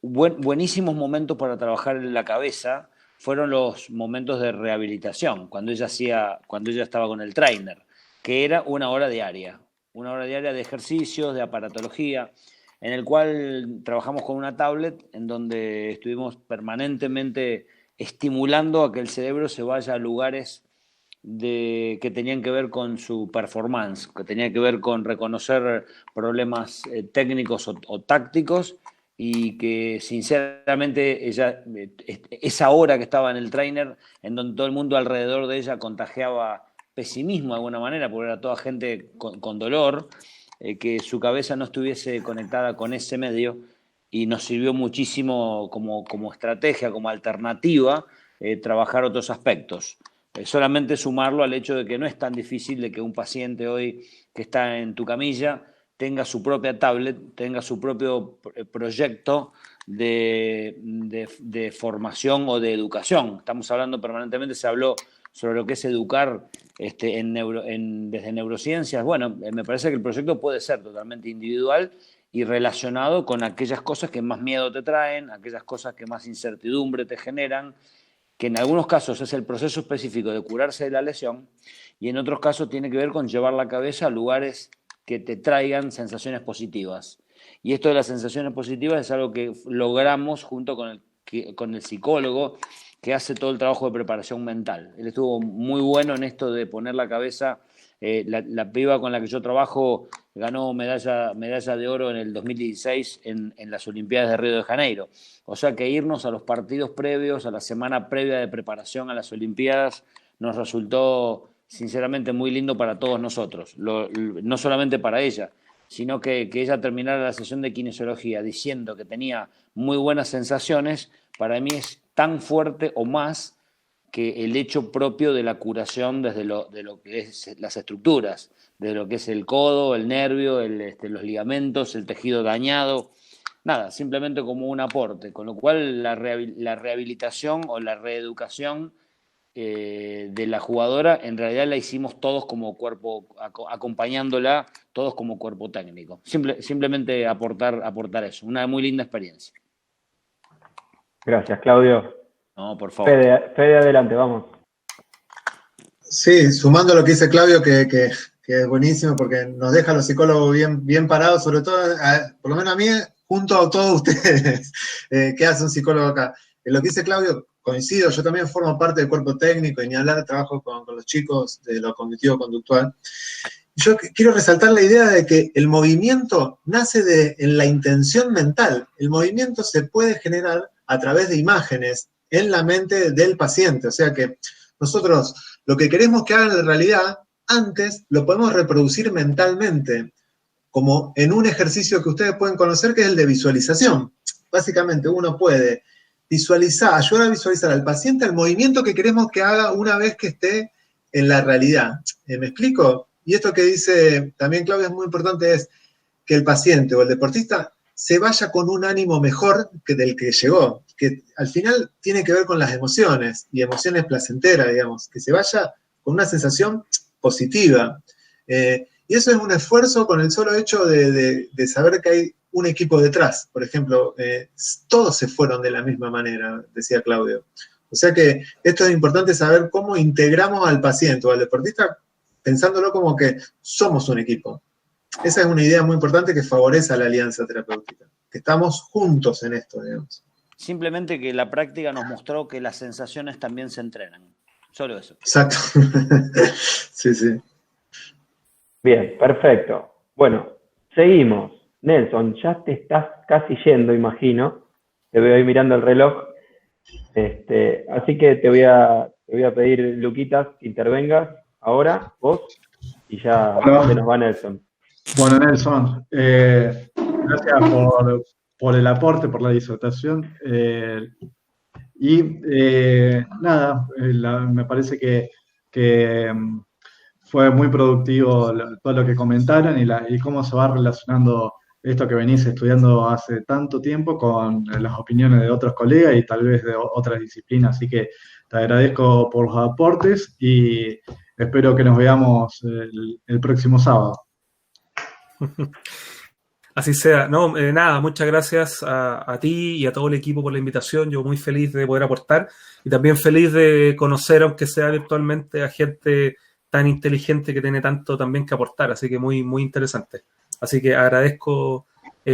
buenísimos momentos para trabajar en la cabeza fueron los momentos de rehabilitación, cuando ella estaba con el trainer, que era 1 hora diaria de ejercicios, de aparatología, en el cual trabajamos con una tablet en donde estuvimos permanentemente estimulando a que el cerebro se vaya a lugares que tenían que ver con su performance, que tenían que ver con reconocer problemas técnicos o tácticos, y que sinceramente esa hora que estaba en el trainer, en donde todo el mundo alrededor de ella contagiaba pesimismo de alguna manera, porque era toda gente con dolor, que su cabeza no estuviese conectada con ese medio, y nos sirvió muchísimo como estrategia, como alternativa, trabajar otros aspectos. Solamente sumarlo al hecho de que no es tan difícil de que un paciente hoy que está en tu camilla tenga su propia tablet, tenga su propio proyecto de formación o de educación. Estamos hablando permanentemente, se habló sobre lo que es educar desde neurociencias. Bueno, me parece que el proyecto puede ser totalmente individual y relacionado con aquellas cosas que más miedo te traen, aquellas cosas que más incertidumbre te generan, que en algunos casos es el proceso específico de curarse de la lesión, y en otros casos tiene que ver con llevar la cabeza a lugares que te traigan sensaciones positivas. Y esto de las sensaciones positivas es algo que logramos junto con el psicólogo que hace todo el trabajo de preparación mental. Él estuvo muy bueno en esto de poner la cabeza. La piba con la que yo trabajo ganó medalla de oro en el 2016 en las Olimpiadas de Río de Janeiro. O sea que irnos a los partidos previos, a la semana previa de preparación a las Olimpiadas, nos resultó sinceramente muy lindo para todos nosotros, no solamente para ella, sino que ella terminara la sesión de kinesiología diciendo que tenía muy buenas sensaciones, para mí es tan fuerte o más que el hecho propio de la curación de lo que es las estructuras, de lo que es el codo, el nervio, los ligamentos, el tejido dañado. Nada, simplemente como un aporte, con lo cual la rehabilitación o la reeducación de la jugadora, en realidad la hicimos todos como cuerpo, acompañándola, todos como cuerpo técnico. Simplemente aportar eso, una muy linda experiencia. Gracias, Claudio. No, por favor. Fede, adelante, vamos. Sí, sumando lo que dice Claudio, que es buenísimo porque nos deja a los psicólogos bien parados, sobre todo, por lo menos a mí, junto a todos ustedes. ¿Qué hace un psicólogo acá? En lo que dice Claudio, coincido, yo también formo parte del cuerpo técnico y ni hablar, trabajo con los chicos de lo cognitivo-conductual. Yo quiero resaltar la idea de que el movimiento nace en la intención mental. El movimiento se puede generar a través de imágenes en la mente del paciente. O sea que nosotros lo que queremos que hagan en realidad, antes lo podemos reproducir mentalmente, como en un ejercicio que ustedes pueden conocer, que es el de visualización. Básicamente uno puede ayudar a visualizar al paciente el movimiento que queremos que haga una vez que esté en la realidad. ¿Me explico? Y esto que dice también Claudia es muy importante, es que el paciente o el deportista se vaya con un ánimo mejor que del que llegó, que al final tiene que ver con las emociones, y emociones placenteras, digamos, que se vaya con una sensación positiva. Y eso es un esfuerzo con el solo hecho de saber que hay un equipo detrás. Por ejemplo, todos se fueron de la misma manera, decía Claudio. O sea que esto es importante saber cómo integramos al paciente o al deportista pensándolo como que somos un equipo. Esa es una idea muy importante que favorece a la alianza terapéutica, que estamos juntos en esto, digamos. Simplemente que la práctica nos mostró que las sensaciones también se entrenan. Solo eso. Exacto. Sí, sí. Bien, perfecto. Bueno, seguimos. Nelson, ya te estás casi yendo, imagino. Te veo ahí mirando el reloj. Así que te voy a pedir, Luquitas, que intervengas ahora, vos, y ya Bueno. se nos va Nelson. Bueno, Nelson, gracias por el aporte, por la disertación. Nada, me parece que fue muy productivo todo lo que comentaron y cómo se va relacionando esto que venís estudiando hace tanto tiempo con las opiniones de otros colegas y tal vez de otras disciplinas. Así que te agradezco por los aportes y espero que nos veamos el próximo sábado. Así sea. No, nada, muchas gracias a ti y a todo el equipo por la invitación. Yo muy feliz de poder aportar y también feliz de conocer, aunque sea virtualmente, a gente tan inteligente que tiene tanto también que aportar. Así que muy, muy interesante. Así que agradezco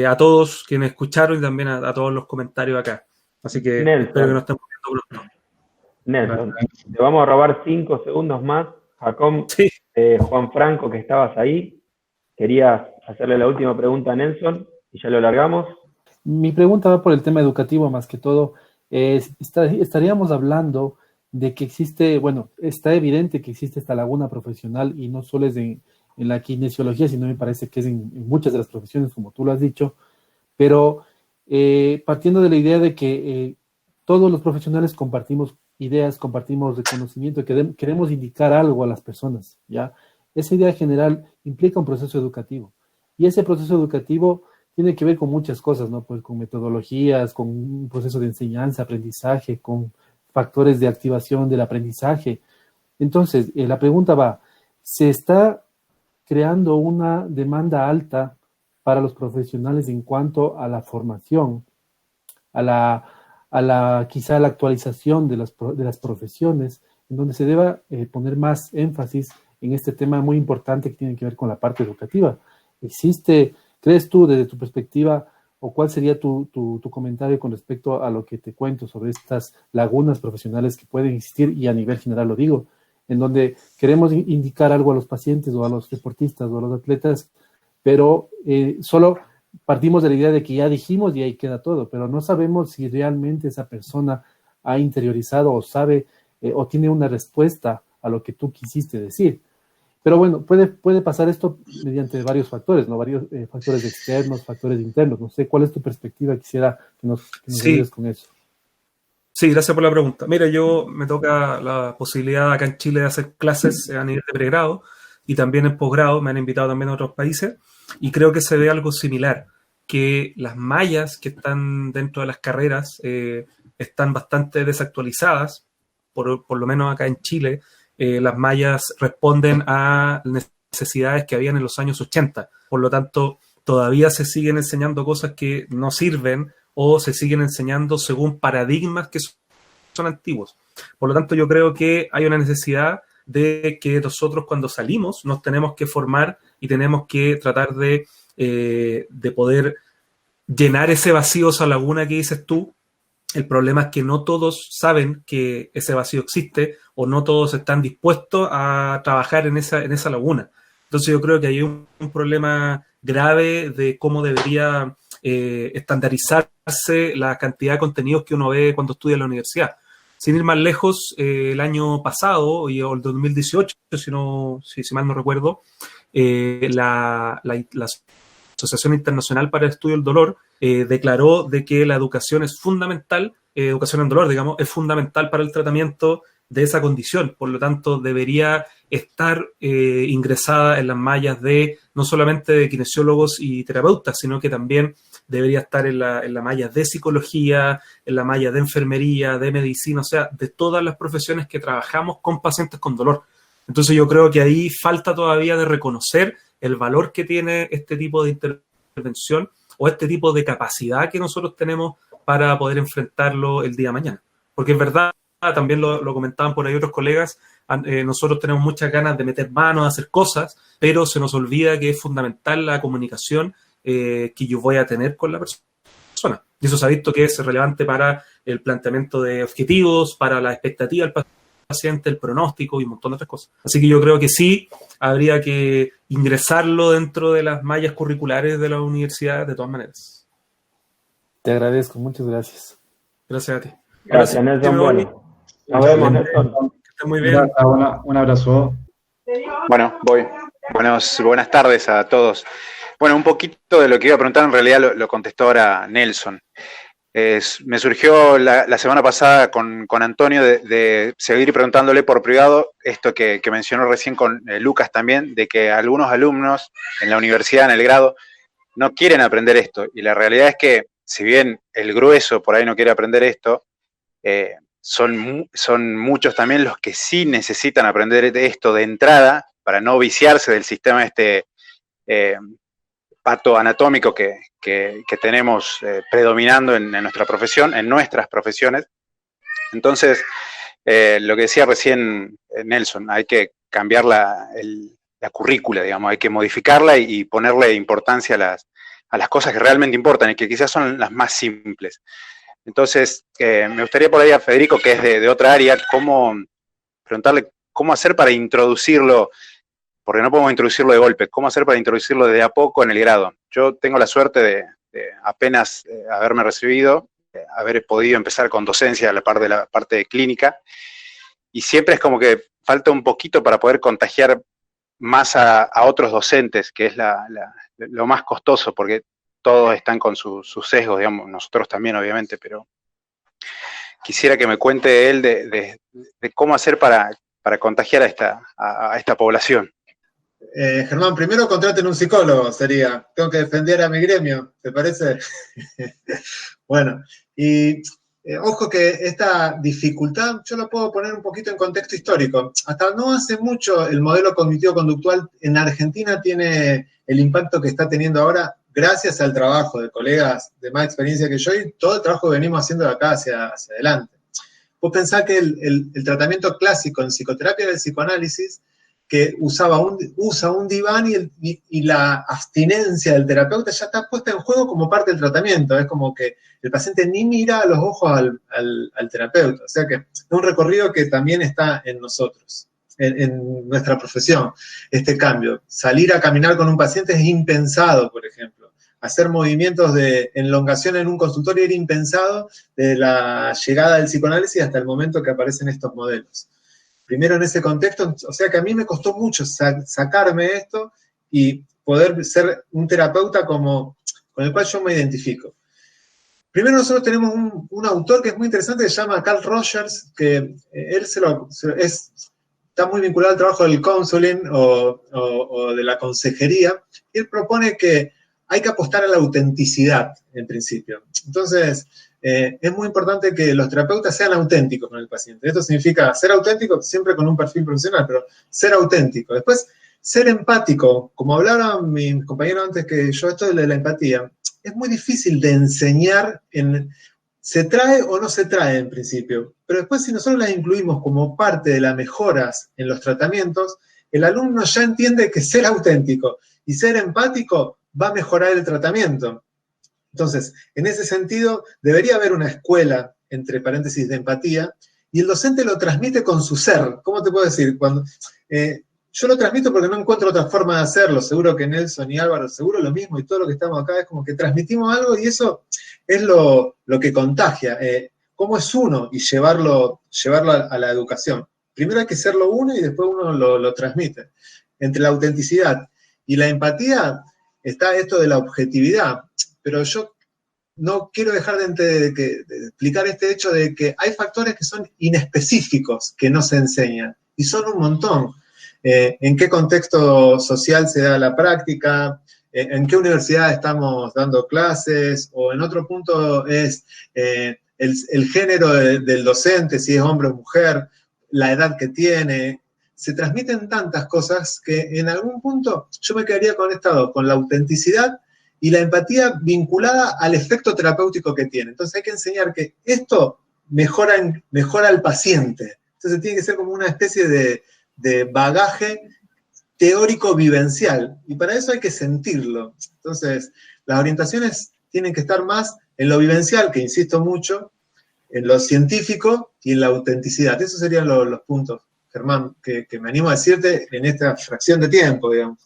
a todos quienes escucharon y también a todos los comentarios acá. Así que Nelson. espero que nos estemos viendo pronto. Nelson, te vamos a robar 5 segundos más. Jacob, Sí. Juan Franco, que estabas ahí, querías hacerle la última pregunta a Nelson y ya lo largamos. Mi pregunta va por el tema educativo más que todo. Estaríamos hablando de que existe, bueno, está evidente que existe esta laguna profesional y no solo es en la kinesiología, sino me parece que es en muchas de las profesiones, como tú lo has dicho, pero partiendo de la idea de que todos los profesionales compartimos ideas, compartimos reconocimiento, queremos indicar algo a las personas, ¿ya? Esa idea general implica un proceso educativo y ese proceso educativo tiene que ver con muchas cosas, ¿no? Pues con metodologías, con un proceso de enseñanza, aprendizaje, con factores de activación del aprendizaje. Entonces, la pregunta va, ¿se está creando una demanda alta para los profesionales en cuanto a la formación, quizá la actualización de las profesiones, en donde se deba poner más énfasis en este tema muy importante que tiene que ver con la parte educativa? ¿Crees tú desde tu perspectiva, o cuál sería tu comentario con respecto a lo que te cuento sobre estas lagunas profesionales que pueden existir, y a nivel general lo digo, en donde queremos indicar algo a los pacientes o a los deportistas o a los atletas, pero solo partimos de la idea de que ya dijimos y ahí queda todo, pero no sabemos si realmente esa persona ha interiorizado o sabe o tiene una respuesta a lo que tú quisiste decir. Pero bueno, puede pasar esto mediante varios factores, ¿no? Varios factores externos, factores internos. No sé, ¿cuál es tu perspectiva? Quisiera que nos ayudes con eso. Sí, gracias por la pregunta. Mira, yo me toca la posibilidad acá en Chile de hacer clases a nivel de pregrado y también en posgrado. Me han invitado también a otros países y creo que se ve algo similar, que las mallas que están dentro de las carreras están bastante desactualizadas, por lo menos acá en Chile. Las mallas responden a necesidades que habían en los años 80. Por lo tanto, todavía se siguen enseñando cosas que no sirven o se siguen enseñando según paradigmas que son antiguos. Por lo tanto, yo creo que hay una necesidad de que nosotros cuando salimos nos tenemos que formar y tenemos que tratar de poder llenar ese vacío, esa laguna que dices tú. El problema es que no todos saben que ese vacío existe o no todos están dispuestos a trabajar en esa laguna. Entonces yo creo que hay un problema grave de cómo debería estandarizarse la cantidad de contenidos que uno ve cuando estudia en la universidad. Sin ir más lejos, el año pasado, o el 2018, si mal no recuerdo, la Asociación Internacional para el Estudio del Dolor declaró de que la educación es fundamental, educación en dolor, digamos, es fundamental para el tratamiento de esa condición. Por lo tanto, debería estar ingresada en las mallas de no solamente de kinesiólogos y terapeutas, sino que también debería estar en la malla de psicología, en la malla de enfermería, de medicina, o sea, de todas las profesiones que trabajamos con pacientes con dolor. Entonces yo creo que ahí falta todavía de reconocer el valor que tiene este tipo de intervención o este tipo de capacidad que nosotros tenemos para poder enfrentarlo el día de mañana. Porque es verdad, también lo comentaban por ahí otros colegas, nosotros tenemos muchas ganas de meter manos, de hacer cosas, pero se nos olvida que es fundamental la comunicación que yo voy a tener con la persona. Y eso se ha visto que es relevante para el planteamiento de objetivos, para la expectativa del paciente, el pronóstico y un montón de otras cosas. Así que yo creo que sí, habría que ingresarlo dentro de las mallas curriculares de la universidad de todas maneras. Te agradezco, muchas gracias. Gracias a ti. Gracias, Nelson. Bueno, nos vemos, Nelson. Que estés muy bien. Un abrazo. Bueno, voy. Buenas tardes a todos. Bueno, un poquito de lo que iba a preguntar, en realidad lo contestó ahora Nelson. Me surgió la semana pasada con Antonio de seguir preguntándole por privado esto que mencionó recién con Lucas también, de que algunos alumnos en la universidad, en el grado, no quieren aprender esto. Y la realidad es que, si bien el grueso por ahí no quiere aprender esto, son muchos también los que sí necesitan aprender esto de entrada para no viciarse del sistema patoanatómico que tenemos predominando en nuestra profesión, en nuestras profesiones. Entonces, lo que decía recién Nelson, hay que cambiar la currícula, digamos, hay que modificarla y ponerle importancia a las cosas que realmente importan y que quizás son las más simples. Entonces, me gustaría por ahí a Federico, que es de otra área, preguntarle cómo hacer para introducirlo, porque no podemos introducirlo de golpe, cómo hacer para introducirlo de a poco en el grado. Yo tengo la suerte de apenas haberme recibido, haber podido empezar con docencia a la parte de clínica, y siempre es como que falta un poquito para poder contagiar más a otros docentes, que es lo más costoso, porque todos están con sus sesgos, digamos, nosotros también obviamente, pero quisiera que me cuente él de cómo hacer para contagiar a esta población. Germán, primero contraten un psicólogo, sería. Tengo que defender a mi gremio, ¿te parece? Bueno, y ojo que esta dificultad yo la puedo poner un poquito en contexto histórico. Hasta no hace mucho el modelo cognitivo-conductual en Argentina tiene el impacto que está teniendo ahora gracias al trabajo de colegas de más experiencia que yo y todo el trabajo que venimos haciendo de acá hacia adelante. Vos pensás que el tratamiento clásico en psicoterapia del psicoanálisis que usa un diván y la abstinencia del terapeuta ya está puesta en juego como parte del tratamiento. Es como que el paciente ni mira a los ojos al terapeuta. O sea que es un recorrido que también está en nosotros, en nuestra profesión, este cambio. Salir a caminar con un paciente es impensado, por ejemplo. Hacer movimientos de elongación en un consultorio era impensado de la llegada del psicoanálisis hasta el momento que aparecen estos modelos. Primero en ese contexto, o sea que a mí me costó mucho sacarme esto y poder ser un terapeuta con el cual yo me identifico. Primero nosotros tenemos un autor que es muy interesante, que se llama Carl Rogers, que él está muy vinculado al trabajo del counseling o de la consejería, y él propone que hay que apostar a la autenticidad, en principio. Entonces, es muy importante que los terapeutas sean auténticos con el paciente. Esto significa ser auténtico siempre con un perfil profesional, pero ser auténtico. Después, ser empático. Como hablaron mis compañeros antes que yo, esto de la empatía, es muy difícil de enseñar se trae o no se trae en principio, pero después si nosotros las incluimos como parte de las mejoras en los tratamientos, el alumno ya entiende que ser auténtico y ser empático va a mejorar el tratamiento. Entonces, en ese sentido, debería haber una escuela, entre paréntesis, de empatía, y el docente lo transmite con su ser. ¿Cómo te puedo decir? Yo lo transmito porque no encuentro otra forma de hacerlo. Seguro que Nelson y Álvaro, seguro lo mismo, y todo lo que estamos acá es como que transmitimos algo y eso es lo que contagia. Cómo es uno y llevarlo a la educación. Primero hay que serlo uno y después uno lo transmite. Entre la autenticidad y la empatía está esto de la objetividad. Pero yo no quiero dejar de explicar este hecho de que hay factores que son inespecíficos que no se enseñan, y son un montón. ¿En qué contexto social se da la práctica? ¿En qué universidad estamos dando clases? O en otro punto es el género del docente, si es hombre o mujer, la edad que tiene. Se transmiten tantas cosas que en algún punto yo me quedaría conectado con la autenticidad y la empatía vinculada al efecto terapéutico que tiene. Entonces hay que enseñar que esto mejora al paciente. Entonces tiene que ser como una especie de bagaje teórico vivencial. Y para eso hay que sentirlo. Entonces las orientaciones tienen que estar más en lo vivencial, que insisto mucho, en lo científico y en la autenticidad. Esos serían los puntos, Germán, que me animo a decirte en esta fracción de tiempo, digamos.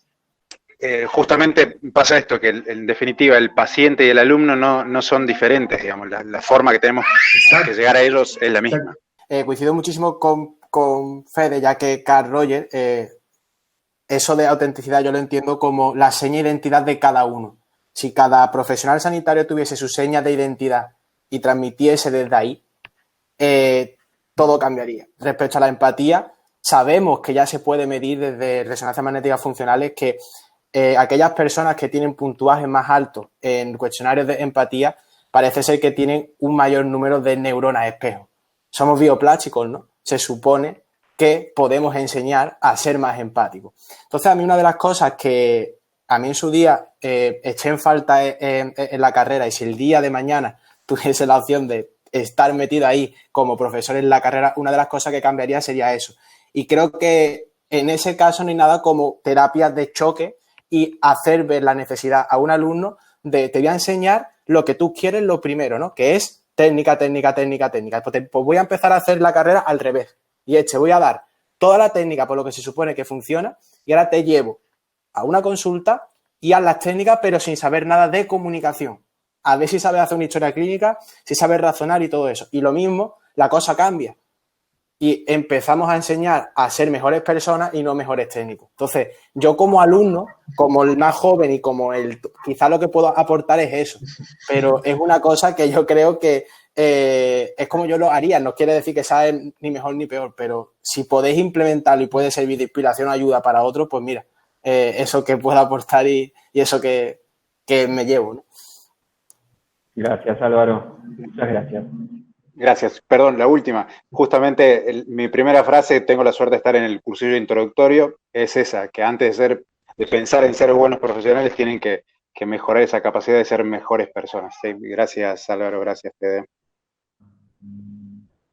Justamente pasa esto, que en definitiva el paciente y el alumno no son diferentes, digamos, la forma que tenemos de llegar a ellos es la misma. Coincido muchísimo con Fede, ya que Carl Rogers, eso de autenticidad yo lo entiendo como la seña de identidad de cada uno. Si cada profesional sanitario tuviese su seña de identidad y transmitiese desde ahí, todo cambiaría. Respecto a la empatía, sabemos que ya se puede medir desde resonancias magnéticas funcionales que aquellas personas que tienen puntuajes más altos en cuestionarios de empatía parece ser que tienen un mayor número de neuronas espejo. Somos bioplásticos, ¿no? Se supone que podemos enseñar a ser más empáticos. Entonces, a mí una de las cosas que a mí en su día eché en falta en la carrera, y si el día de mañana tuviese la opción de estar metido ahí como profesor en la carrera, una de las cosas que cambiaría sería eso. Y creo que en ese caso no hay nada como terapias de choque y hacer ver la necesidad a un alumno de te voy a enseñar lo que tú quieres lo primero, ¿no? Que es técnica. Pues voy a empezar a hacer la carrera al revés. Y te voy a dar toda la técnica por lo que se supone que funciona y ahora te llevo a una consulta y a las técnicas pero sin saber nada de comunicación. A ver si sabes hacer una historia clínica, si sabes razonar y todo eso. Y lo mismo, la cosa cambia. Y empezamos a enseñar a ser mejores personas y no mejores técnicos. Entonces, yo como alumno, como el más joven y como quizá lo que puedo aportar es eso. Pero es una cosa que yo creo que es como yo lo haría. No quiere decir que sea ni mejor ni peor, pero si podéis implementarlo y puede servir de inspiración o ayuda para otros, pues mira, eso que puedo aportar y eso que me llevo, ¿no? Gracias, Álvaro. Muchas gracias. Gracias. Perdón, la última. Justamente mi primera frase, tengo la suerte de estar en el cursillo introductorio, es esa, que antes de pensar en ser buenos profesionales tienen que mejorar esa capacidad de ser mejores personas. Sí, gracias, Álvaro. Gracias, Fede.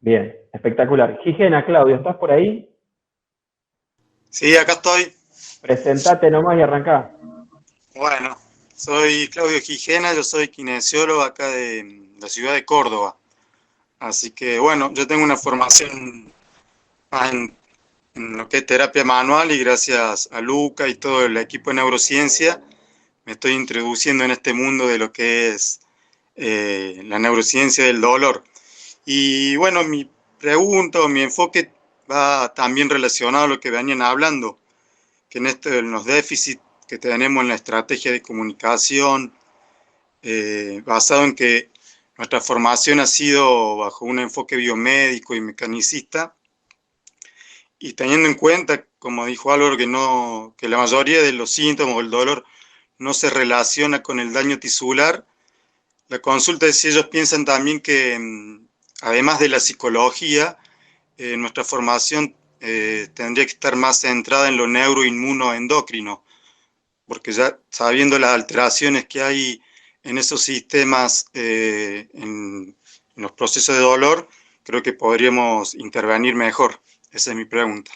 Bien, espectacular. Gigena, Claudio, ¿estás por ahí? Sí, acá estoy. Presentate nomás y arrancá. Bueno, soy Claudio Gijena, yo soy kinesiólogo acá de la ciudad de Córdoba. Así que, bueno, yo tengo una formación más en lo que es terapia manual y gracias a Luca y todo el equipo de neurociencia me estoy introduciendo en este mundo de lo que es la neurociencia del dolor. Y bueno, mi pregunta o mi enfoque va también relacionado a lo que venían hablando, que en los déficits que tenemos en la estrategia de comunicación, basado en que nuestra formación ha sido bajo un enfoque biomédico y mecanicista, y teniendo en cuenta, como dijo Álvaro, que la mayoría de los síntomas o el dolor no se relaciona con el daño tisular, la consulta es si ellos piensan también que, además de la psicología, nuestra formación tendría que estar más centrada en lo neuroinmunoendocrino, porque ya sabiendo las alteraciones que hay en esos sistemas, en los procesos de dolor, creo que podríamos intervenir mejor. Esa es mi pregunta.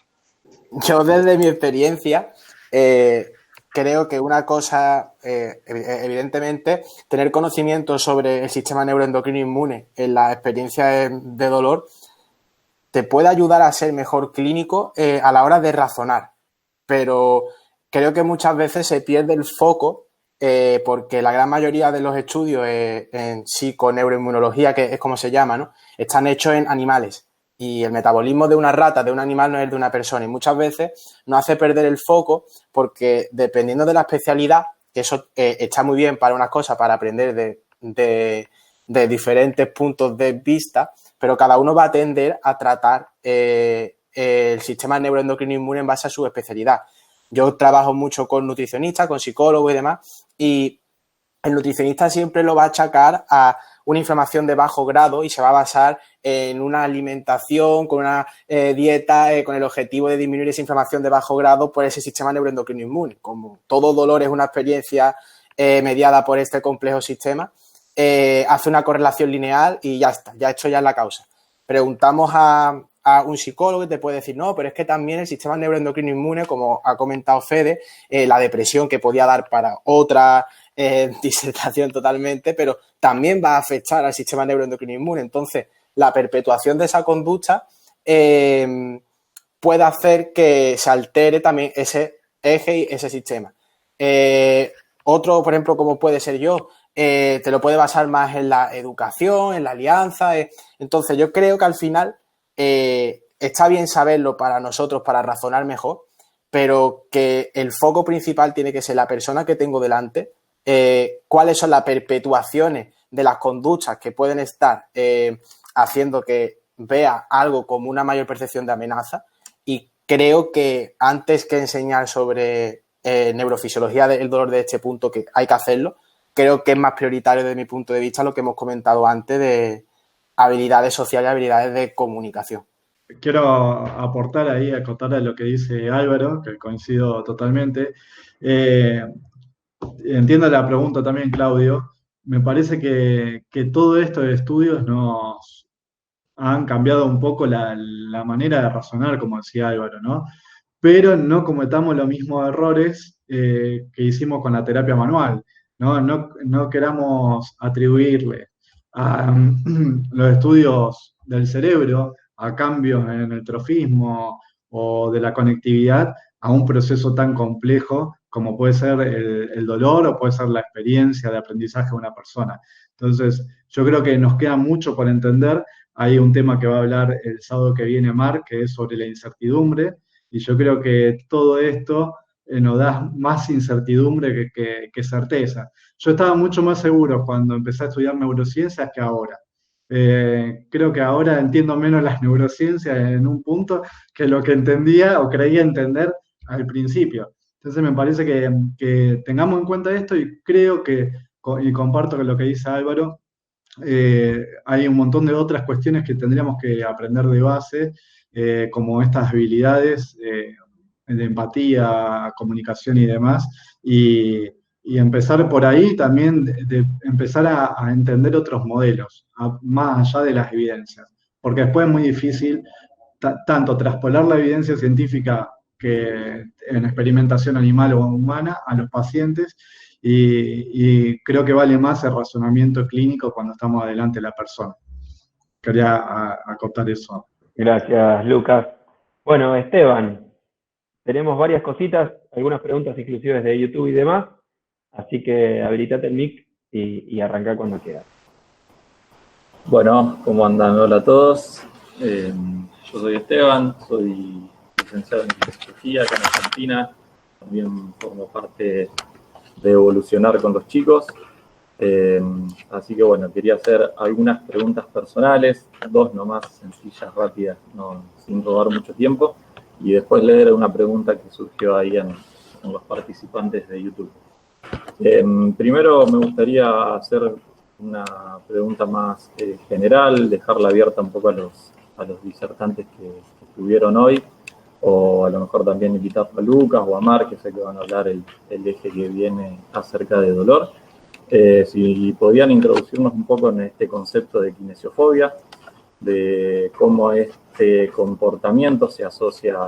Yo desde mi experiencia creo que una cosa, evidentemente, tener conocimiento sobre el sistema neuroendocrino inmune en la experiencia de dolor te puede ayudar a ser mejor clínico a la hora de razonar, pero creo que muchas veces se pierde el foco porque la gran mayoría de los estudios en psiconeuroinmunología, que es como se llama, ¿no?, están hechos en animales. Y el metabolismo de una rata, de un animal, no es el de una persona. Y muchas veces nos hace perder el foco porque dependiendo de la especialidad, que eso está muy bien para unas cosas, para aprender de diferentes puntos de vista, pero cada uno va a tender a tratar el sistema neuroendocrino inmune en base a su especialidad. Yo trabajo mucho con nutricionistas, con psicólogos y demás, y el nutricionista siempre lo va a achacar a una inflamación de bajo grado y se va a basar en una alimentación, con una dieta, con el objetivo de disminuir esa inflamación de bajo grado por ese sistema neuroendocrino inmune. Como todo dolor es una experiencia mediada por este complejo sistema, hace una correlación lineal y ya está, ya hecho ya es la causa. Preguntamos a un psicólogo y te puede decir, no, pero es que también el sistema neuroendocrino inmune, como ha comentado Fede, la depresión que podía dar para otra disertación totalmente, pero también va a afectar al sistema neuroendocrino inmune. Entonces, la perpetuación de esa conducta puede hacer que se altere también ese eje y ese sistema. Otro, por ejemplo, como puede ser yo, te lo puede basar más en la educación, en la alianza. Entonces, yo creo que al final está bien saberlo para nosotros, para razonar mejor, pero que el foco principal tiene que ser la persona que tengo delante, cuáles son las perpetuaciones de las conductas que pueden estar haciendo que vea algo como una mayor percepción de amenaza. Y creo que antes que enseñar sobre neurofisiología del dolor de este punto, que hay que hacerlo, creo que es más prioritario desde mi punto de vista lo que hemos comentado antes de habilidades sociales y habilidades de comunicación. Quiero aportar ahí, acotar a lo que dice Álvaro, que coincido totalmente. Entiendo la pregunta también, Claudio. Me parece que todo esto de estudios nos han cambiado un poco la manera de razonar, como decía Álvaro, ¿no? Pero no cometamos los mismos errores que hicimos con la terapia manual, ¿no? No queramos atribuirle a los estudios del cerebro a cambios en el trofismo o de la conectividad a un proceso tan complejo como puede ser el dolor o puede ser la experiencia de aprendizaje de una persona. Entonces, yo creo que nos queda mucho por entender. Hay un tema que va a hablar el sábado que viene Mar, que es sobre la incertidumbre, y yo creo que todo esto nos da más incertidumbre que certeza. Yo estaba mucho más seguro cuando empecé a estudiar neurociencias que ahora. Creo que ahora entiendo menos las neurociencias en un punto que lo que entendía o creía entender al principio. Entonces me parece que tengamos en cuenta esto y creo que, y comparto con lo que dice Álvaro, hay un montón de otras cuestiones que tendríamos que aprender de base, como estas habilidades de empatía, comunicación y demás, y empezar por ahí también, de empezar a entender otros modelos, más allá de las evidencias, porque después es muy difícil tanto traspolar la evidencia científica que en experimentación animal o humana a los pacientes, y creo que vale más el razonamiento clínico cuando estamos adelante de la persona. Quería acotar eso. Gracias, Lucas. Bueno, Esteban, tenemos varias cositas, algunas preguntas inclusive de YouTube y demás, así que habilitate el mic y arranca cuando quieras. Bueno, ¿cómo andan? Hola a todos. Yo soy Esteban, soy licenciado en Kinesiología acá en Argentina. También formo parte de Evolucionar con los chicos. Así que bueno, quería hacer algunas preguntas personales, dos nomás, sencillas, rápidas, sin robar mucho tiempo, y después leer una pregunta que surgió ahí en los participantes de YouTube. Primero me gustaría hacer una pregunta más general, dejarla abierta un poco a los disertantes que estuvieron hoy, o a lo mejor también invitar a Lucas o a Mar, que sé que van a hablar el eje que viene acerca de dolor. Si podían introducirnos un poco en este concepto de kinesiofobia, de cómo este comportamiento se asocia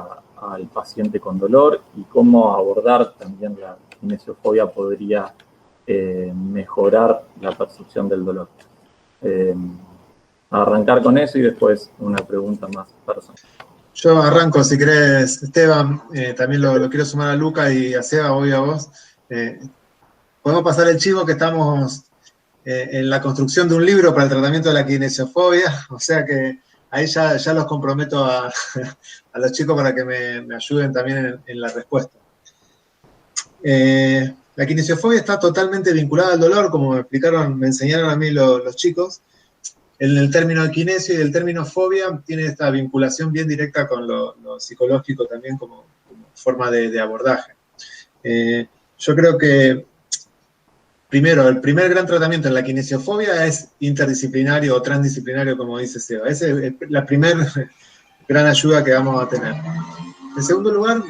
al paciente con dolor y cómo abordar también la kinesiofobia podría mejorar la percepción del dolor. Arrancar con eso y después una pregunta más personal. Yo arranco, si querés, Esteban, también lo quiero sumar a Luca y a Seba, voy a vos. Podemos pasar el chivo que estamos en la construcción de un libro para el tratamiento de la kinesiofobia, o sea que ahí ya los comprometo a los chicos para que me ayuden también en la respuesta. La kinesiofobia está totalmente vinculada al dolor, como me enseñaron a mí los chicos. El término de kinesio y el término fobia tiene esta vinculación bien directa con lo psicológico también como forma de abordaje. Yo creo que primero, el primer gran tratamiento en la kinesiofobia es interdisciplinario o transdisciplinario, como dice Seba. Esa es la primera gran ayuda que vamos a tener. En segundo lugar,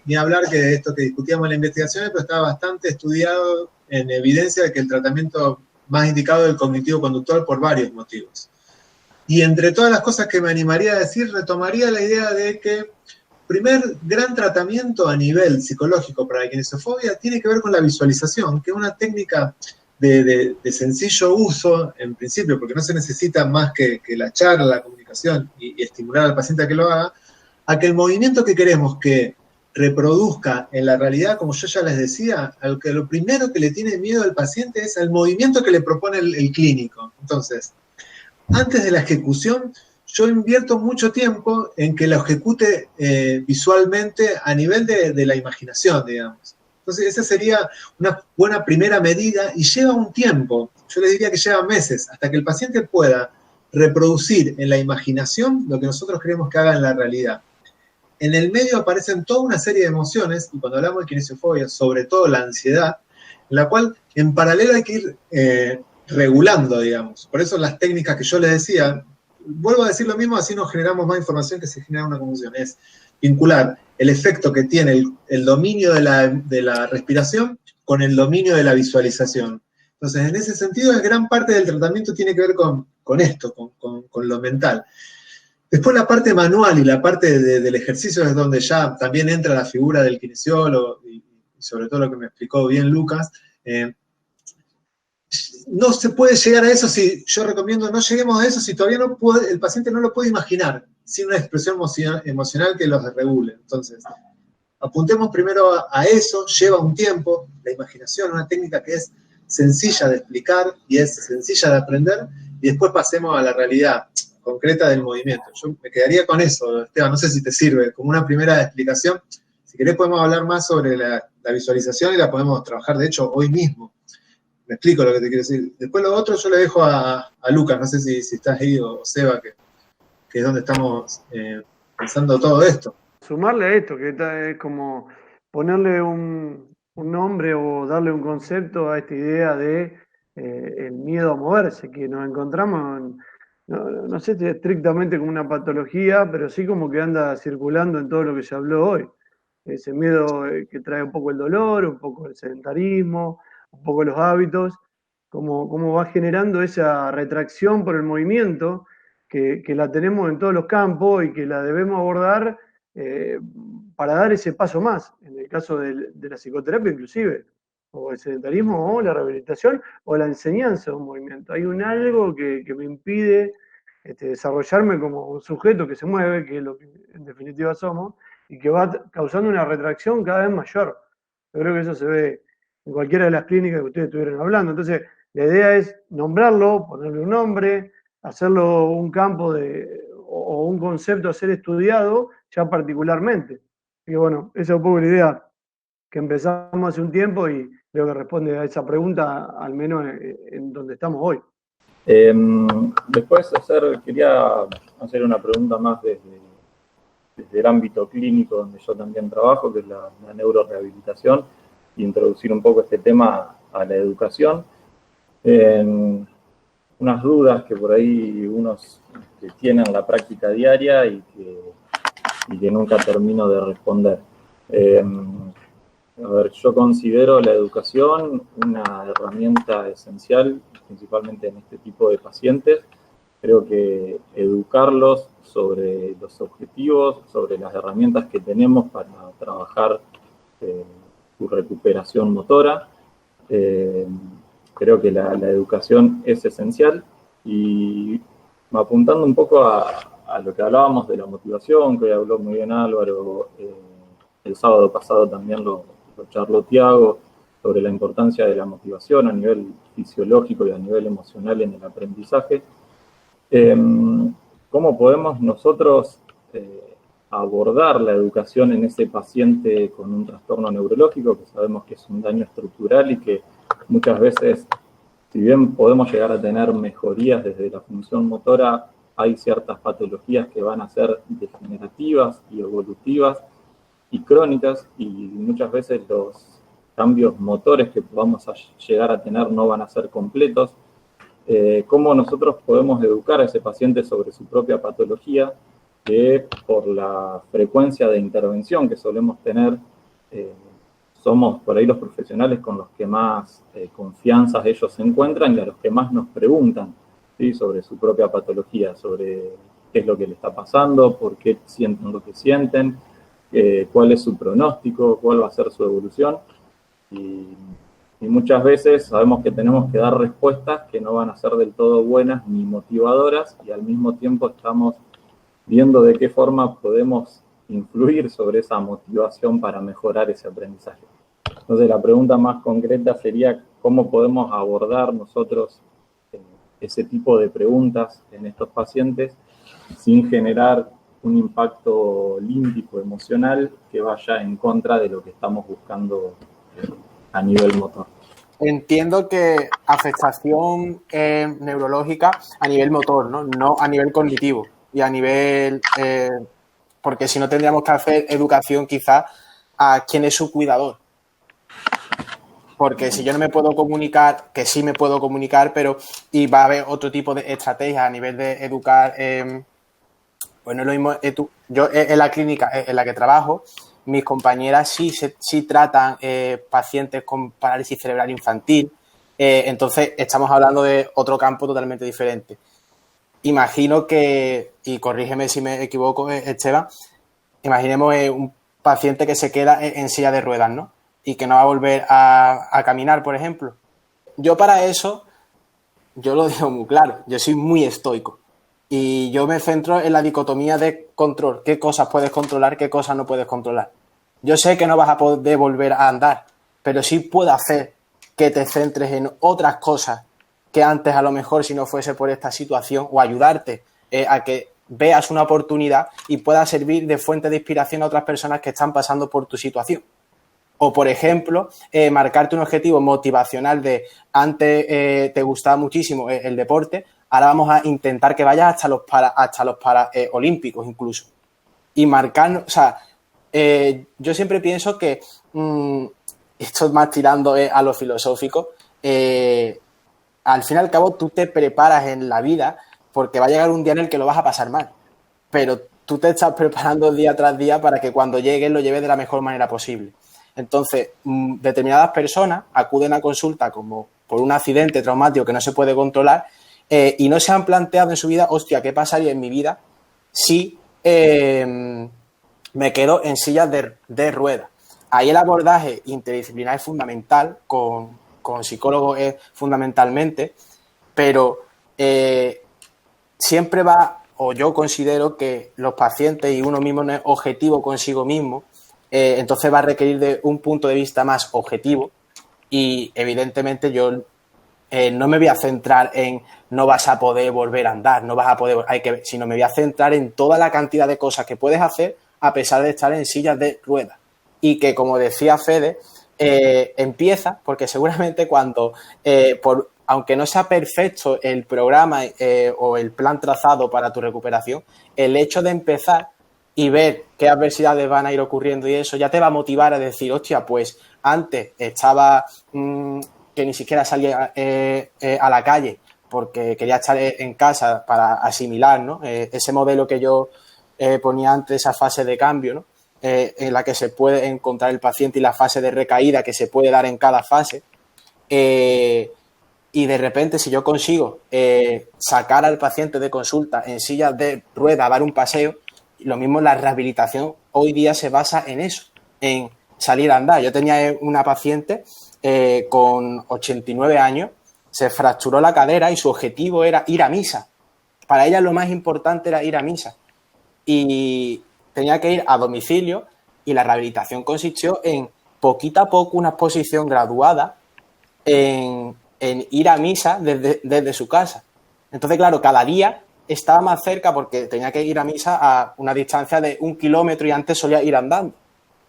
ni hablar que esto que discutíamos en la investigación, pero está bastante estudiado en evidencia de que el tratamiento más indicado es el cognitivo-conductual por varios motivos. Y entre todas las cosas que me animaría a decir, retomaría la idea de que primer gran tratamiento a nivel psicológico para la kinesiofobia tiene que ver con la visualización, que es una técnica de sencillo uso, en principio, porque no se necesita más que la charla, la comunicación y estimular al paciente a que lo haga, a que el movimiento que queremos que reproduzca en la realidad, como yo ya les decía, lo primero que le tiene miedo al paciente es al movimiento que le propone el clínico. Entonces, antes de la ejecución, yo invierto mucho tiempo en que lo ejecute visualmente a nivel de la imaginación, digamos. Entonces, esa sería una buena primera medida y lleva un tiempo, yo les diría que lleva meses, hasta que el paciente pueda reproducir en la imaginación lo que nosotros queremos que haga en la realidad. En el medio aparecen toda una serie de emociones, y cuando hablamos de kinesiofobia, sobre todo la ansiedad, en la cual en paralelo hay que ir regulando, digamos. Por eso las técnicas que yo les decía, vuelvo a decir lo mismo, así nos generamos más información que se genera una confusión, es vincular el efecto que tiene el dominio de la respiración con el dominio de la visualización. Entonces, en ese sentido, gran parte del tratamiento tiene que ver con esto, con lo mental. Después la parte manual y la parte del ejercicio es donde ya también entra la figura del kinesiólogo y sobre todo lo que me explicó bien Lucas. No se puede llegar a eso yo recomiendo no lleguemos a eso si todavía el paciente no lo puede imaginar, sin una expresión emocional que los regule. Entonces, apuntemos primero a eso, lleva un tiempo, la imaginación, una técnica que es sencilla de explicar y es sencilla de aprender, y después pasemos a la realidad concreta del movimiento. Yo me quedaría con eso, Esteban, no sé si te sirve, como una primera explicación. Si querés podemos hablar más sobre la visualización y la podemos trabajar, de hecho, hoy mismo. Me explico lo que te quiero decir. Después lo otro yo le dejo a Lucas, no sé si estás ahí, o Seba, que es donde estamos pensando todo esto. Sumarle a esto, que es como ponerle un nombre o darle un concepto a esta idea de el miedo a moverse, que nos encontramos, no sé si estrictamente como una patología, pero sí como que anda circulando en todo lo que se habló hoy. Ese miedo que trae un poco el dolor, un poco el sedentarismo, un poco los hábitos, cómo va generando esa retracción por el movimiento, que la tenemos en todos los campos y que la debemos abordar para dar ese paso más, en el caso de la psicoterapia inclusive, o el sedentarismo, o la rehabilitación, o la enseñanza de un movimiento. Hay algo que me impide desarrollarme como un sujeto que se mueve, que es lo que en definitiva somos, y que va causando una retracción cada vez mayor. Yo creo que eso se ve en cualquiera de las clínicas que ustedes estuvieron hablando. Entonces, la idea es nombrarlo, ponerle un nombre, hacerlo un campo o un concepto a ser estudiado ya particularmente. Y bueno, esa es un poco la idea que empezamos hace un tiempo y creo que responde a esa pregunta, al menos en donde estamos hoy. Después quería hacer una pregunta más desde el ámbito clínico donde yo también trabajo, que es la neurorehabilitación, e introducir un poco este tema a la educación. Unas dudas que por ahí unos que tienen la práctica diaria y que nunca termino de responder. Yo considero la educación una herramienta esencial, principalmente en este tipo de pacientes. Creo que educarlos sobre los objetivos, sobre las herramientas que tenemos para trabajar su recuperación motora. Creo que la educación es esencial, y apuntando un poco a lo que hablábamos de la motivación, que hoy habló muy bien Álvaro, el sábado pasado también lo charló Tiago, sobre la importancia de la motivación a nivel fisiológico y a nivel emocional en el aprendizaje. ¿Cómo podemos nosotros abordar la educación en ese paciente con un trastorno neurológico, que sabemos que es un daño estructural y que muchas veces, si bien podemos llegar a tener mejorías desde la función motora, hay ciertas patologías que van a ser degenerativas y evolutivas y crónicas, y muchas veces los cambios motores que vamos a llegar a tener no van a ser completos? ¿Cómo nosotros podemos educar a ese paciente sobre su propia patología, que por la frecuencia de intervención que solemos tener, somos por ahí los profesionales con los que más confianza ellos se encuentran y a los que más nos preguntan, ¿sí?, sobre su propia patología, sobre qué es lo que le está pasando, por qué sienten lo que sienten, cuál es su pronóstico, cuál va a ser su evolución? Y Y muchas veces sabemos que tenemos que dar respuestas que no van a ser del todo buenas ni motivadoras, y al mismo tiempo estamos viendo de qué forma podemos influir sobre esa motivación para mejorar ese aprendizaje. Entonces la pregunta más concreta sería cómo podemos abordar nosotros ese tipo de preguntas en estos pacientes sin generar un impacto límbico emocional que vaya en contra de lo que estamos buscando a nivel motor. Entiendo que afectación neurológica a nivel motor, ¿no? No a nivel cognitivo y a nivel... porque si no tendríamos que hacer educación quizás a quién es su cuidador. Porque si yo no me puedo comunicar, que sí me puedo comunicar, pero y va a haber otro tipo de estrategias a nivel de educar. Pues no es lo mismo. Yo en la clínica en la que trabajo, mis compañeras sí tratan pacientes con parálisis cerebral infantil. Entonces estamos hablando de otro campo totalmente diferente. Imagino que, y corrígeme si me equivoco, Esteban, imaginemos un paciente que se queda en silla de ruedas, ¿no? Y que no va a volver a caminar, por ejemplo. Yo para eso, yo lo digo muy claro, yo soy muy estoico. Y yo me centro en la dicotomía de control. ¿Qué cosas puedes controlar, qué cosas no puedes controlar? Yo sé que no vas a poder volver a andar, pero sí puedo hacer que te centres en otras cosas que antes a lo mejor si no fuese por esta situación, o ayudarte a que veas una oportunidad y pueda servir de fuente de inspiración a otras personas que están pasando por tu situación. O, por ejemplo, marcarte un objetivo motivacional de antes te gustaba muchísimo el deporte, ahora vamos a intentar que vayas hasta los Olímpicos incluso. Y marcar, o sea, yo siempre pienso que, esto es más tirando a lo filosófico, al fin y al cabo tú te preparas en la vida porque va a llegar un día en el que lo vas a pasar mal, pero tú te estás preparando día tras día para que cuando llegues lo lleves de la mejor manera posible. Entonces, determinadas personas acuden a consulta como por un accidente traumático que no se puede controlar y no se han planteado en su vida, hostia, ¿qué pasaría en mi vida si me quedo en sillas de ruedas? Ahí el abordaje interdisciplinar es fundamental, con psicólogos es fundamentalmente, pero siempre va, o yo considero que los pacientes y uno mismo no es objetivo consigo mismo, entonces va a requerir de un punto de vista más objetivo y evidentemente yo no me voy a centrar en no vas a poder volver a andar, no vas a poder, sino me voy a centrar en toda la cantidad de cosas que puedes hacer a pesar de estar en sillas de ruedas. Y que, como decía Fede, empieza, porque seguramente cuando, aunque no sea perfecto el programa o el plan trazado para tu recuperación, el hecho de empezar y ver qué adversidades van a ir ocurriendo y eso ya te va a motivar a decir, hostia, pues antes estaba que ni siquiera salía a la calle porque quería estar en casa para asimilar, ¿no? Ese modelo que yo ponía antes, esa fase de cambio, ¿no? En la que se puede encontrar el paciente y la fase de recaída que se puede dar en cada fase. Y de repente, si yo consigo sacar al paciente de consulta en silla de rueda a dar un paseo, lo mismo la rehabilitación hoy día se basa en eso, en salir a andar. Yo tenía una paciente con 89 años, se fracturó la cadera y su objetivo era ir a misa. Para ella lo más importante era ir a misa. Y tenía que ir a domicilio y la rehabilitación consistió en, poquito a poco, una exposición graduada en ir a misa desde su casa. Entonces, claro, cada día estaba más cerca porque tenía que ir a misa a una distancia de 1 kilómetro y antes solía ir andando.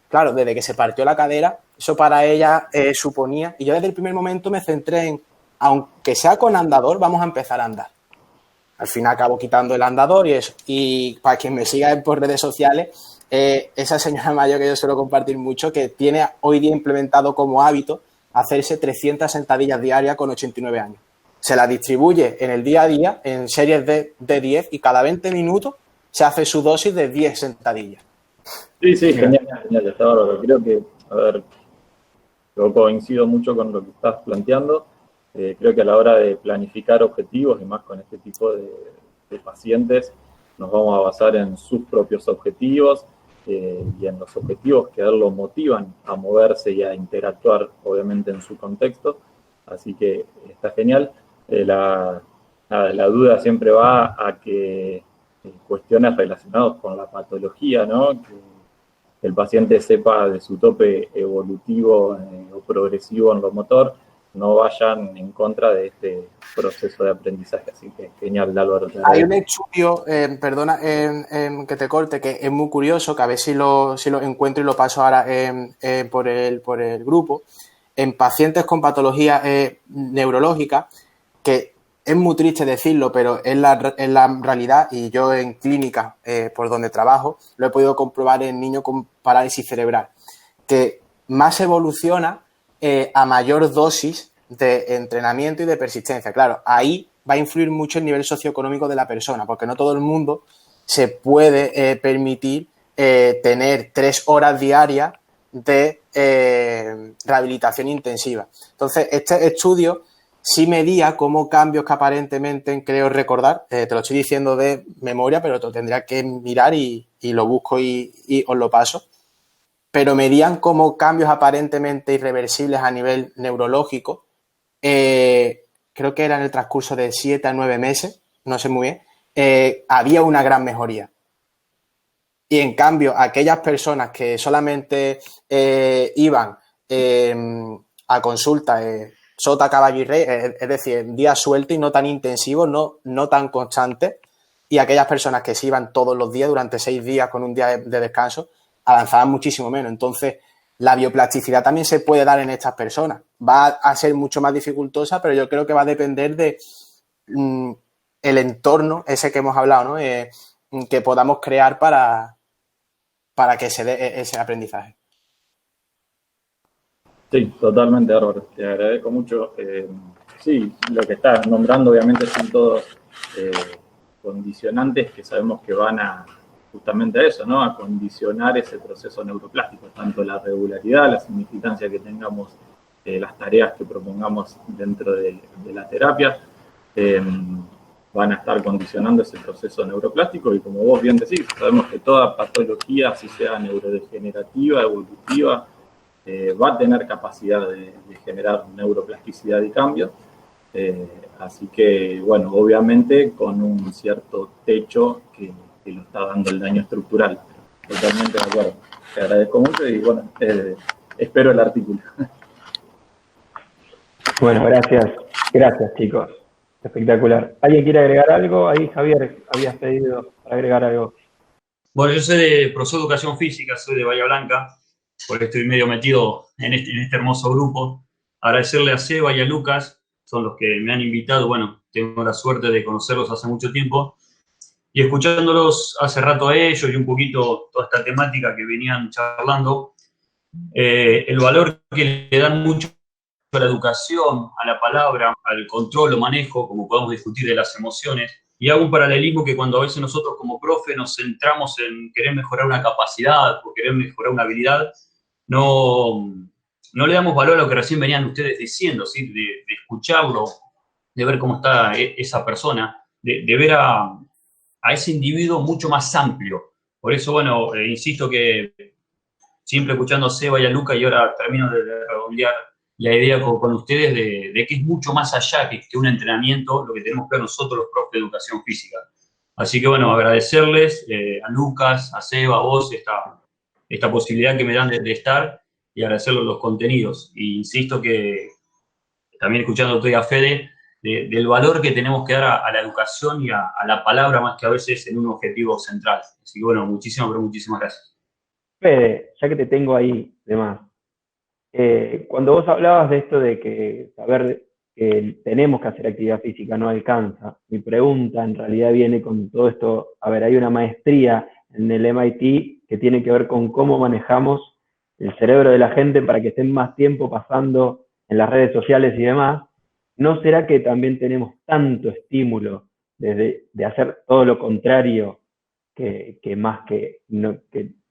Claro, desde que se partió la cadera, eso para ella suponía... Y yo desde el primer momento me centré en, aunque sea con andador, vamos a empezar a andar. Al final acabo quitando el andador y eso. Y para quien me siga por redes sociales, esa señora mayor que yo suelo compartir mucho, que tiene hoy día implementado como hábito hacerse 300 sentadillas diarias con 89 años. Se las distribuye en el día a día en series de 10 y cada 20 minutos se hace su dosis de 10 sentadillas. Sí, genial, está bárbaro. Creo que, a ver, yo coincido mucho con lo que estás planteando. Creo que a la hora de planificar objetivos, y más con este tipo de pacientes, nos vamos a basar en sus propios objetivos, y en los objetivos que a él lo motivan a moverse y a interactuar, obviamente, en su contexto. Así que está genial. La duda siempre va a que cuestiones relacionadas con la patología, ¿no? Que el paciente sepa de su tope evolutivo o progresivo en lo motor, no vayan en contra de este proceso de aprendizaje. Así que genial, Álvaro. Hay un estudio, perdona que te corte, que es muy curioso, que a ver si lo encuentro y lo paso ahora por el grupo, en pacientes con patología neurológica, que es muy triste decirlo, pero es la realidad, y yo en clínica, por donde trabajo, lo he podido comprobar en niños con parálisis cerebral, que más evoluciona a mayor dosis de entrenamiento y de persistencia. Claro, ahí va a influir mucho el nivel socioeconómico de la persona, porque no todo el mundo se puede permitir tener 3 horas diarias de rehabilitación intensiva. Entonces, este estudio sí medía cómo cambios que aparentemente creo recordar, te lo estoy diciendo de memoria, pero te lo tendría que mirar y lo busco y os lo paso, pero medían como cambios aparentemente irreversibles a nivel neurológico, creo que era en el transcurso de 7 a 9 meses, no sé muy bien, había una gran mejoría. Y en cambio, aquellas personas que solamente iban a consulta sota, caballo y rey, es decir, en días sueltos y no tan intensivos, no tan constantes, y aquellas personas que se iban todos los días durante 6 días con un día de descanso, avanzaban muchísimo menos. Entonces, la bioplasticidad también se puede dar en estas personas. Va a ser mucho más dificultosa, pero yo creo que va a depender de el entorno ese que hemos hablado, ¿no? Que podamos crear para que se dé ese aprendizaje. Sí, totalmente, Álvaro. Te agradezco mucho. Sí, lo que estás nombrando obviamente son todos condicionantes que sabemos que van justamente a eso, ¿no? A condicionar ese proceso neuroplástico, tanto la regularidad, la significancia que tengamos, las tareas que propongamos dentro de la terapia, van a estar condicionando ese proceso neuroplástico, y como vos bien decís, sabemos que toda patología, si sea neurodegenerativa, evolutiva, va a tener capacidad de generar neuroplasticidad y cambio. Así que, bueno, obviamente con un cierto techo que lo está dando el daño estructural. Totalmente de acuerdo. Te agradezco mucho y, bueno, espero el artículo. Bueno, gracias. Gracias, chicos. Espectacular. ¿Alguien quiere agregar algo? Ahí, Javier, habías pedido para agregar algo. Bueno, yo soy de profesor de Educación Física, soy de Bahía Blanca, porque estoy medio metido en este hermoso grupo. Agradecerle a Seba y a Lucas, son los que me han invitado. Bueno, tengo la suerte de conocerlos hace mucho tiempo. Y escuchándolos hace rato a ellos y un poquito toda esta temática que venían charlando, el valor que le dan mucho a la educación, a la palabra, al control o manejo, como podemos discutir, de las emociones. Y hago un paralelismo que cuando a veces nosotros como profe nos centramos en querer mejorar una capacidad o querer mejorar una habilidad, no le damos valor a lo que recién venían ustedes diciendo, ¿sí? De escucharlo, de ver cómo está esa persona, de ver a ese individuo mucho más amplio. Por eso, bueno, insisto que siempre escuchando a Seba y a Luca, y ahora termino de redondear la idea con ustedes de que es mucho más allá que un entrenamiento lo que tenemos que ver nosotros los profes de educación física. Así que, bueno, agradecerles a Lucas, a Seba, a vos, esta posibilidad que me dan de estar, y agradecerles los contenidos. Y insisto que, también escuchando a Fede, del valor que tenemos que dar a la educación y a la palabra, más que a veces en un objetivo central. Así que, bueno, muchísimas gracias. Fede, ya que te tengo ahí, demás, cuando vos hablabas de esto de que saber que tenemos que hacer actividad física no alcanza, mi pregunta en realidad viene con todo esto. A ver, hay una maestría en el MIT que tiene que ver con cómo manejamos el cerebro de la gente para que estén más tiempo pasando en las redes sociales y demás. ¿No será que también tenemos tanto estímulo de hacer todo lo contrario que más que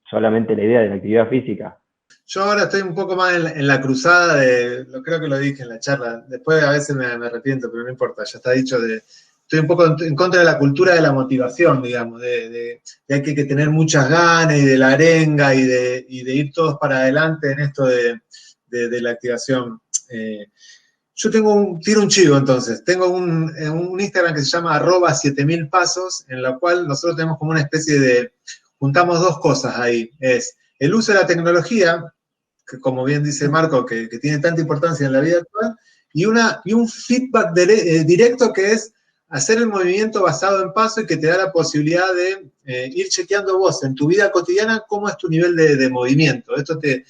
solamente la idea de la actividad física? Yo ahora estoy un poco más en la cruzada creo que lo dije en la charla, después a veces me arrepiento, pero no importa, ya está dicho, de estoy un poco en contra de la cultura de la motivación, digamos, de hay que tener muchas ganas y de la arenga y de ir todos para adelante en esto de la activación. Yo tiro un chivo entonces, tengo un Instagram que se llama @7000pasos, en la cual nosotros tenemos como una especie de, juntamos dos cosas ahí, es el uso de la tecnología, que como bien dice Marco, que tiene tanta importancia en la vida actual, y un feedback directo que es hacer el movimiento basado en paso y que te da la posibilidad de ir chequeando vos en tu vida cotidiana cómo es tu nivel de movimiento. Esto te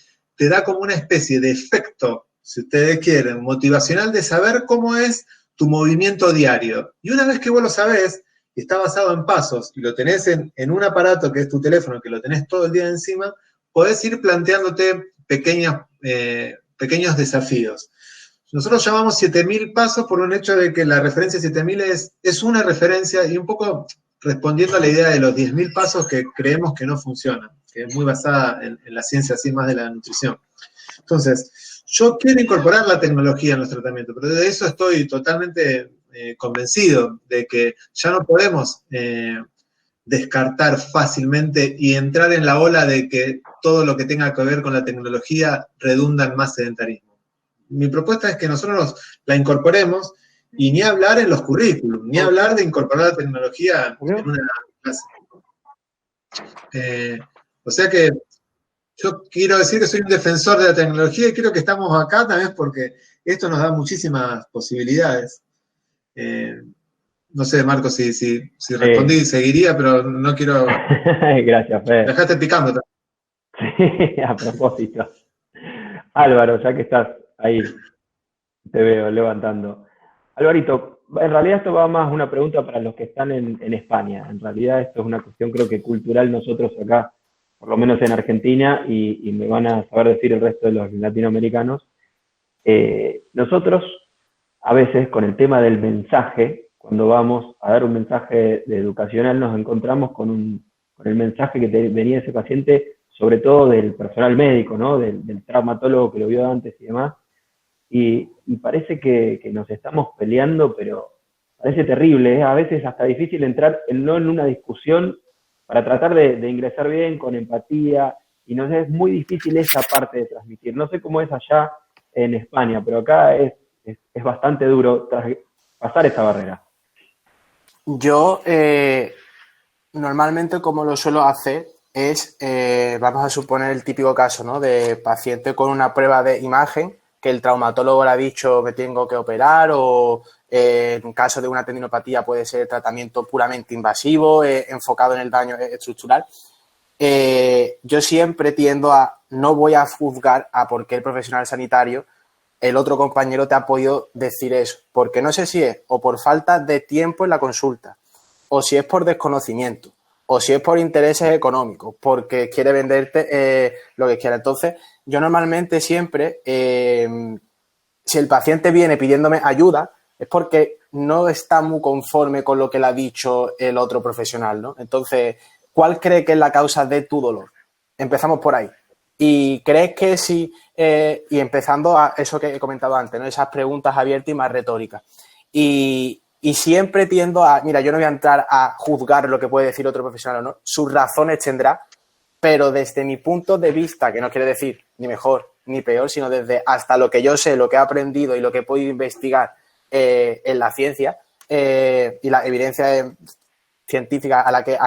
da como una especie de efecto, si ustedes quieren, motivacional de saber cómo es tu movimiento diario. Y una vez que vos lo sabés, y está basado en pasos, y lo tenés en un aparato que es tu teléfono, que lo tenés todo el día encima, podés ir planteándote pequeños desafíos. Nosotros llamamos 7000 pasos por un hecho de que la referencia 7000 es una referencia y un poco respondiendo a la idea de los 10.000 pasos que creemos que no funcionan, que es muy basada en la ciencia así más de la nutrición. Entonces, yo quiero incorporar la tecnología en los tratamientos, pero de eso estoy totalmente convencido, de que ya no podemos descartar fácilmente y entrar en la ola de que todo lo que tenga que ver con la tecnología redunda en más sedentarismo. Mi propuesta es que nosotros la incorporemos y ni hablar en los currículums, ni hablar de incorporar la tecnología en una clase. O sea que yo quiero decir que soy un defensor de la tecnología y creo que estamos acá también porque esto nos da muchísimas posibilidades. No sé, Marco, si respondí, seguiría, pero no quiero... Gracias, Fede. Dejaste picando. Sí, a propósito. Álvaro, ya que estás ahí, te veo levantando. Alvarito, en realidad esto va más una pregunta para los que están en España. En realidad esto es una cuestión creo que cultural nosotros acá, por lo menos en Argentina, y me van a saber decir el resto de los latinoamericanos. Nosotros, a veces, con el tema del mensaje, cuando vamos a dar un mensaje de educacional, nos encontramos con el mensaje que venía ese paciente, sobre todo del personal médico, ¿no? Del traumatólogo que lo vio antes y demás. Y parece que nos estamos peleando, pero parece terrible, ¿eh? A veces hasta difícil entrar no en una discusión para tratar de ingresar bien, con empatía, y no sé, es muy difícil esa parte de transmitir. No sé cómo es allá en España, pero acá es bastante duro pasar esa barrera. Yo normalmente como lo suelo hacer es, vamos a suponer el típico caso, ¿no? De paciente con una prueba de imagen que el traumatólogo le ha dicho que tengo que operar o en caso de una tendinopatía puede ser tratamiento puramente invasivo, enfocado en el daño estructural. Yo siempre tiendo a, no voy a juzgar a por qué el profesional sanitario, el otro compañero te ha podido decir eso, porque no sé si es o por falta de tiempo en la consulta, o si es por desconocimiento, o si es por intereses económicos, porque quiere venderte lo que quiera. Entonces, yo normalmente siempre, si el paciente viene pidiéndome ayuda, es porque no está muy conforme con lo que le ha dicho el otro profesional, ¿no? Entonces, ¿cuál cree que es la causa de tu dolor? Empezamos por ahí. ¿Y crees que sí? Y empezando a eso que he comentado antes, ¿no? Esas preguntas abiertas y más retóricas. Y siempre tiendo a, mira, yo no voy a entrar a juzgar lo que puede decir otro profesional o no, sus razones tendrá, pero desde mi punto de vista, que no quiere decir ni mejor ni peor, sino desde hasta lo que yo sé, lo que he aprendido y lo que he podido investigar en la ciencia y la evidencia científica a la que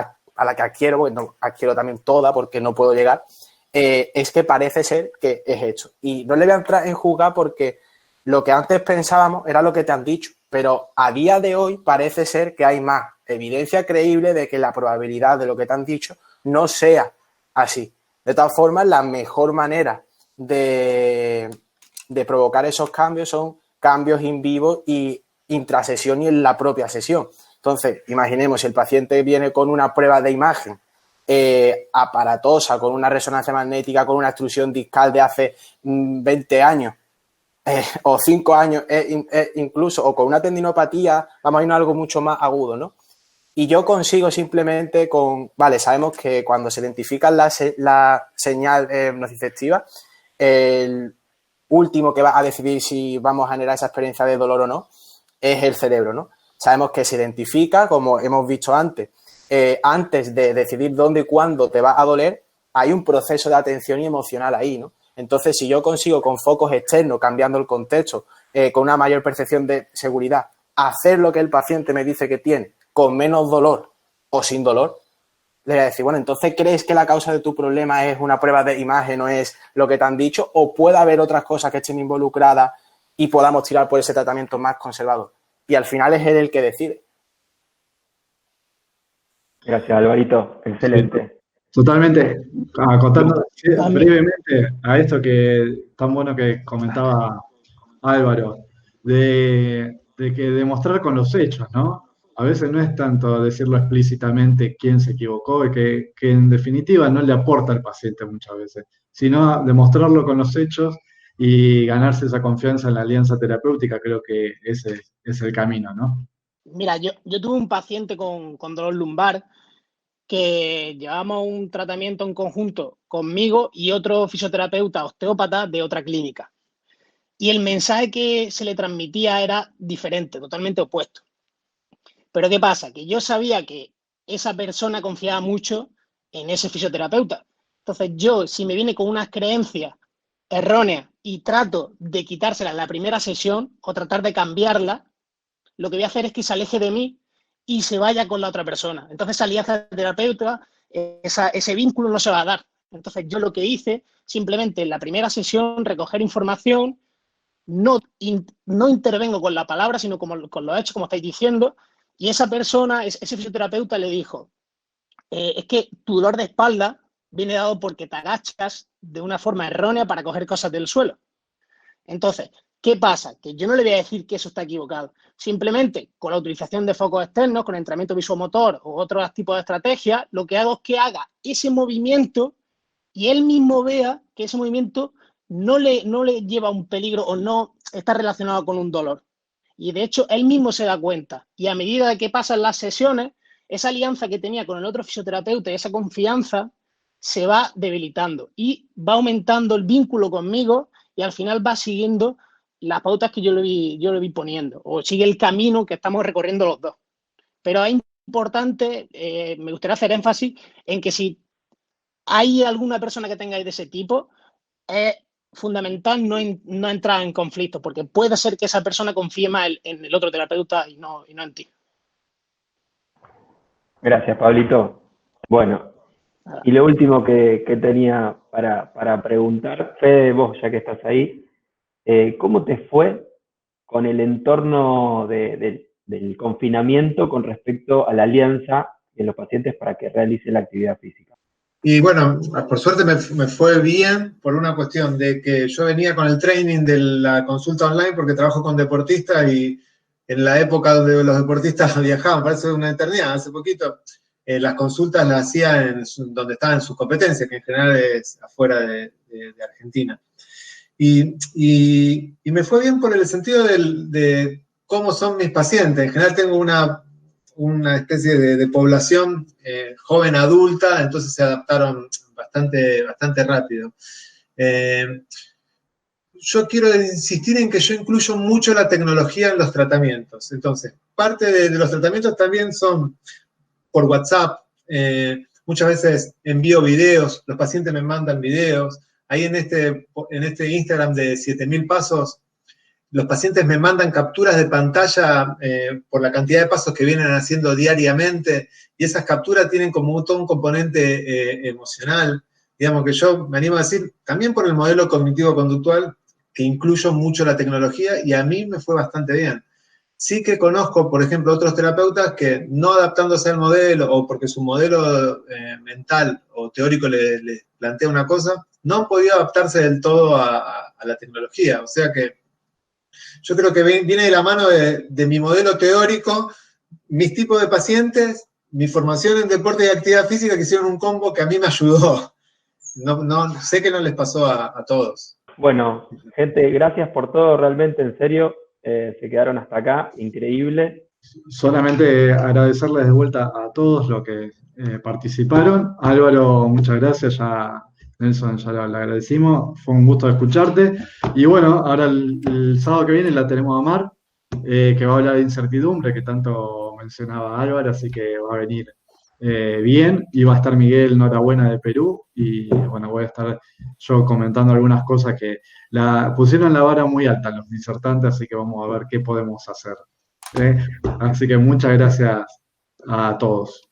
adquiero, porque no adquiero también toda porque no puedo llegar, es que parece ser que es hecho. Y no le voy a entrar en juzgar porque lo que antes pensábamos era lo que te han dicho, pero a día de hoy parece ser que hay más evidencia creíble de que la probabilidad de lo que te han dicho no sea así. De todas formas, la mejor manera de provocar esos cambios son cambios in vivo y intrasesión y en la propia sesión. Entonces, imaginemos si el paciente viene con una prueba de imagen aparatosa, con una resonancia magnética, con una extrusión discal de hace 20 años o 5 años incluso, o con una tendinopatía, vamos a irnos a algo mucho más agudo, ¿no? Y yo consigo simplemente vale, sabemos que cuando se identifica la señal nociceptiva, el último que va a decidir si vamos a generar esa experiencia de dolor o no es el cerebro, ¿no? sabemos que se identifica, como hemos visto antes de decidir dónde y cuándo te va a doler, hay un proceso de atención y emocional ahí, ¿no? Entonces, si yo consigo con focos externos, cambiando el contexto, con una mayor percepción de seguridad, hacer lo que el paciente me dice que tiene, con menos dolor o sin dolor, le voy a decir, bueno, entonces, ¿crees que la causa de tu problema es una prueba de imagen o es lo que te han dicho? ¿O puede haber otras cosas que estén involucradas y podamos tirar por ese tratamiento más conservador? Y al final es él el que decide. Gracias, Alvarito. Excelente. Totalmente. Acotando brevemente a esto que tan bueno que comentaba Álvaro, de que demostrar con los hechos, ¿no? A veces no es tanto decirlo explícitamente quién se equivocó y que en definitiva no le aporta al paciente muchas veces, sino demostrarlo con los hechos y ganarse esa confianza en la alianza terapéutica. Creo que ese es el camino, ¿no? Mira, yo tuve un paciente con dolor lumbar que llevamos un tratamiento en conjunto conmigo y otro fisioterapeuta osteópata de otra clínica. Y el mensaje que se le transmitía era diferente, totalmente opuesto. Pero ¿qué pasa? Que yo sabía que esa persona confiaba mucho en ese fisioterapeuta. Entonces yo, si me viene con unas creencias erróneas y trato de quitárselas en la primera sesión o tratar de cambiarlas, lo que voy a hacer es que se aleje de mí y se vaya con la otra persona. Entonces esa alianza terapeuta, ese vínculo no se va a dar. Entonces yo lo que hice, simplemente en la primera sesión, recoger información, no intervengo con la palabra, sino con los hechos, como estáis diciendo, y esa persona, ese fisioterapeuta le dijo, es que tu dolor de espalda viene dado porque te agachas de una forma errónea para coger cosas del suelo. Entonces, ¿qué pasa? Que yo no le voy a decir que eso está equivocado. Simplemente, con la utilización de focos externos, con entrenamiento visomotor o otros tipos de estrategias, lo que hago es que haga ese movimiento y él mismo vea que ese movimiento no le lleva a un peligro o no está relacionado con un dolor. Y de hecho, él mismo se da cuenta. Y a medida de que pasan las sesiones, esa alianza que tenía con el otro fisioterapeuta y esa confianza se va debilitando y va aumentando el vínculo conmigo y al final va siguiendo las pautas que yo le vi poniendo, o sigue el camino que estamos recorriendo los dos. Pero es importante, me gustaría hacer énfasis en que si hay alguna persona que tengáis de ese tipo, es fundamental no entrar en conflicto, porque puede ser que esa persona confíe más en el otro terapeuta y no en ti. Gracias, Pablito. Bueno, y lo último que tenía para preguntar, Fede, vos ya que estás ahí, ¿cómo te fue con el entorno del confinamiento con respecto a la alianza de los pacientes para que realicen la actividad física? Y bueno, por suerte me fue bien por una cuestión de que yo venía con el training de la consulta online porque trabajo con deportistas y en la época donde los deportistas viajaban, parece una eternidad, hace poquito, las consultas las hacía donde estaban sus competencias, que en general es afuera de Argentina. Y me fue bien por el sentido de cómo son mis pacientes. En general tengo una especie de población joven adulta, entonces se adaptaron bastante rápido. Yo quiero insistir en que yo incluyo mucho la tecnología en los tratamientos. Entonces, parte de los tratamientos también son por WhatsApp. Muchas veces envío videos, los pacientes me mandan videos. Ahí en este Instagram de 7000 pasos, los pacientes me mandan capturas de pantalla por la cantidad de pasos que vienen haciendo diariamente, y esas capturas tienen como todo un componente emocional. Digamos que yo me animo a decir, también por el modelo cognitivo-conductual, que incluyo mucho la tecnología, y a mí me fue bastante bien. Sí que conozco, por ejemplo, otros terapeutas que no adaptándose al modelo, o porque su modelo mental o teórico le plantea una cosa, no han podido adaptarse del todo a la tecnología. O sea que yo creo que viene de la mano de mi modelo teórico, mis tipos de pacientes, mi formación en deporte y actividad física, que hicieron un combo que a mí me ayudó. No sé que no les pasó a todos. Bueno, gente, gracias por todo, realmente, en serio, se quedaron hasta acá, increíble. Solamente agradecerles de vuelta a todos los que participaron. Álvaro, muchas gracias, ya Nelson ya le agradecimos, fue un gusto escucharte. Y bueno, ahora el sábado que viene la tenemos a Mar, que va a hablar de incertidumbre, que tanto mencionaba Álvaro, así que va a venir bien. Y va a estar Miguel Norabuena de Perú, y bueno, voy a estar yo comentando algunas cosas que pusieron la vara muy alta los disertantes, así que vamos a ver qué podemos hacer. Así que muchas gracias a todos.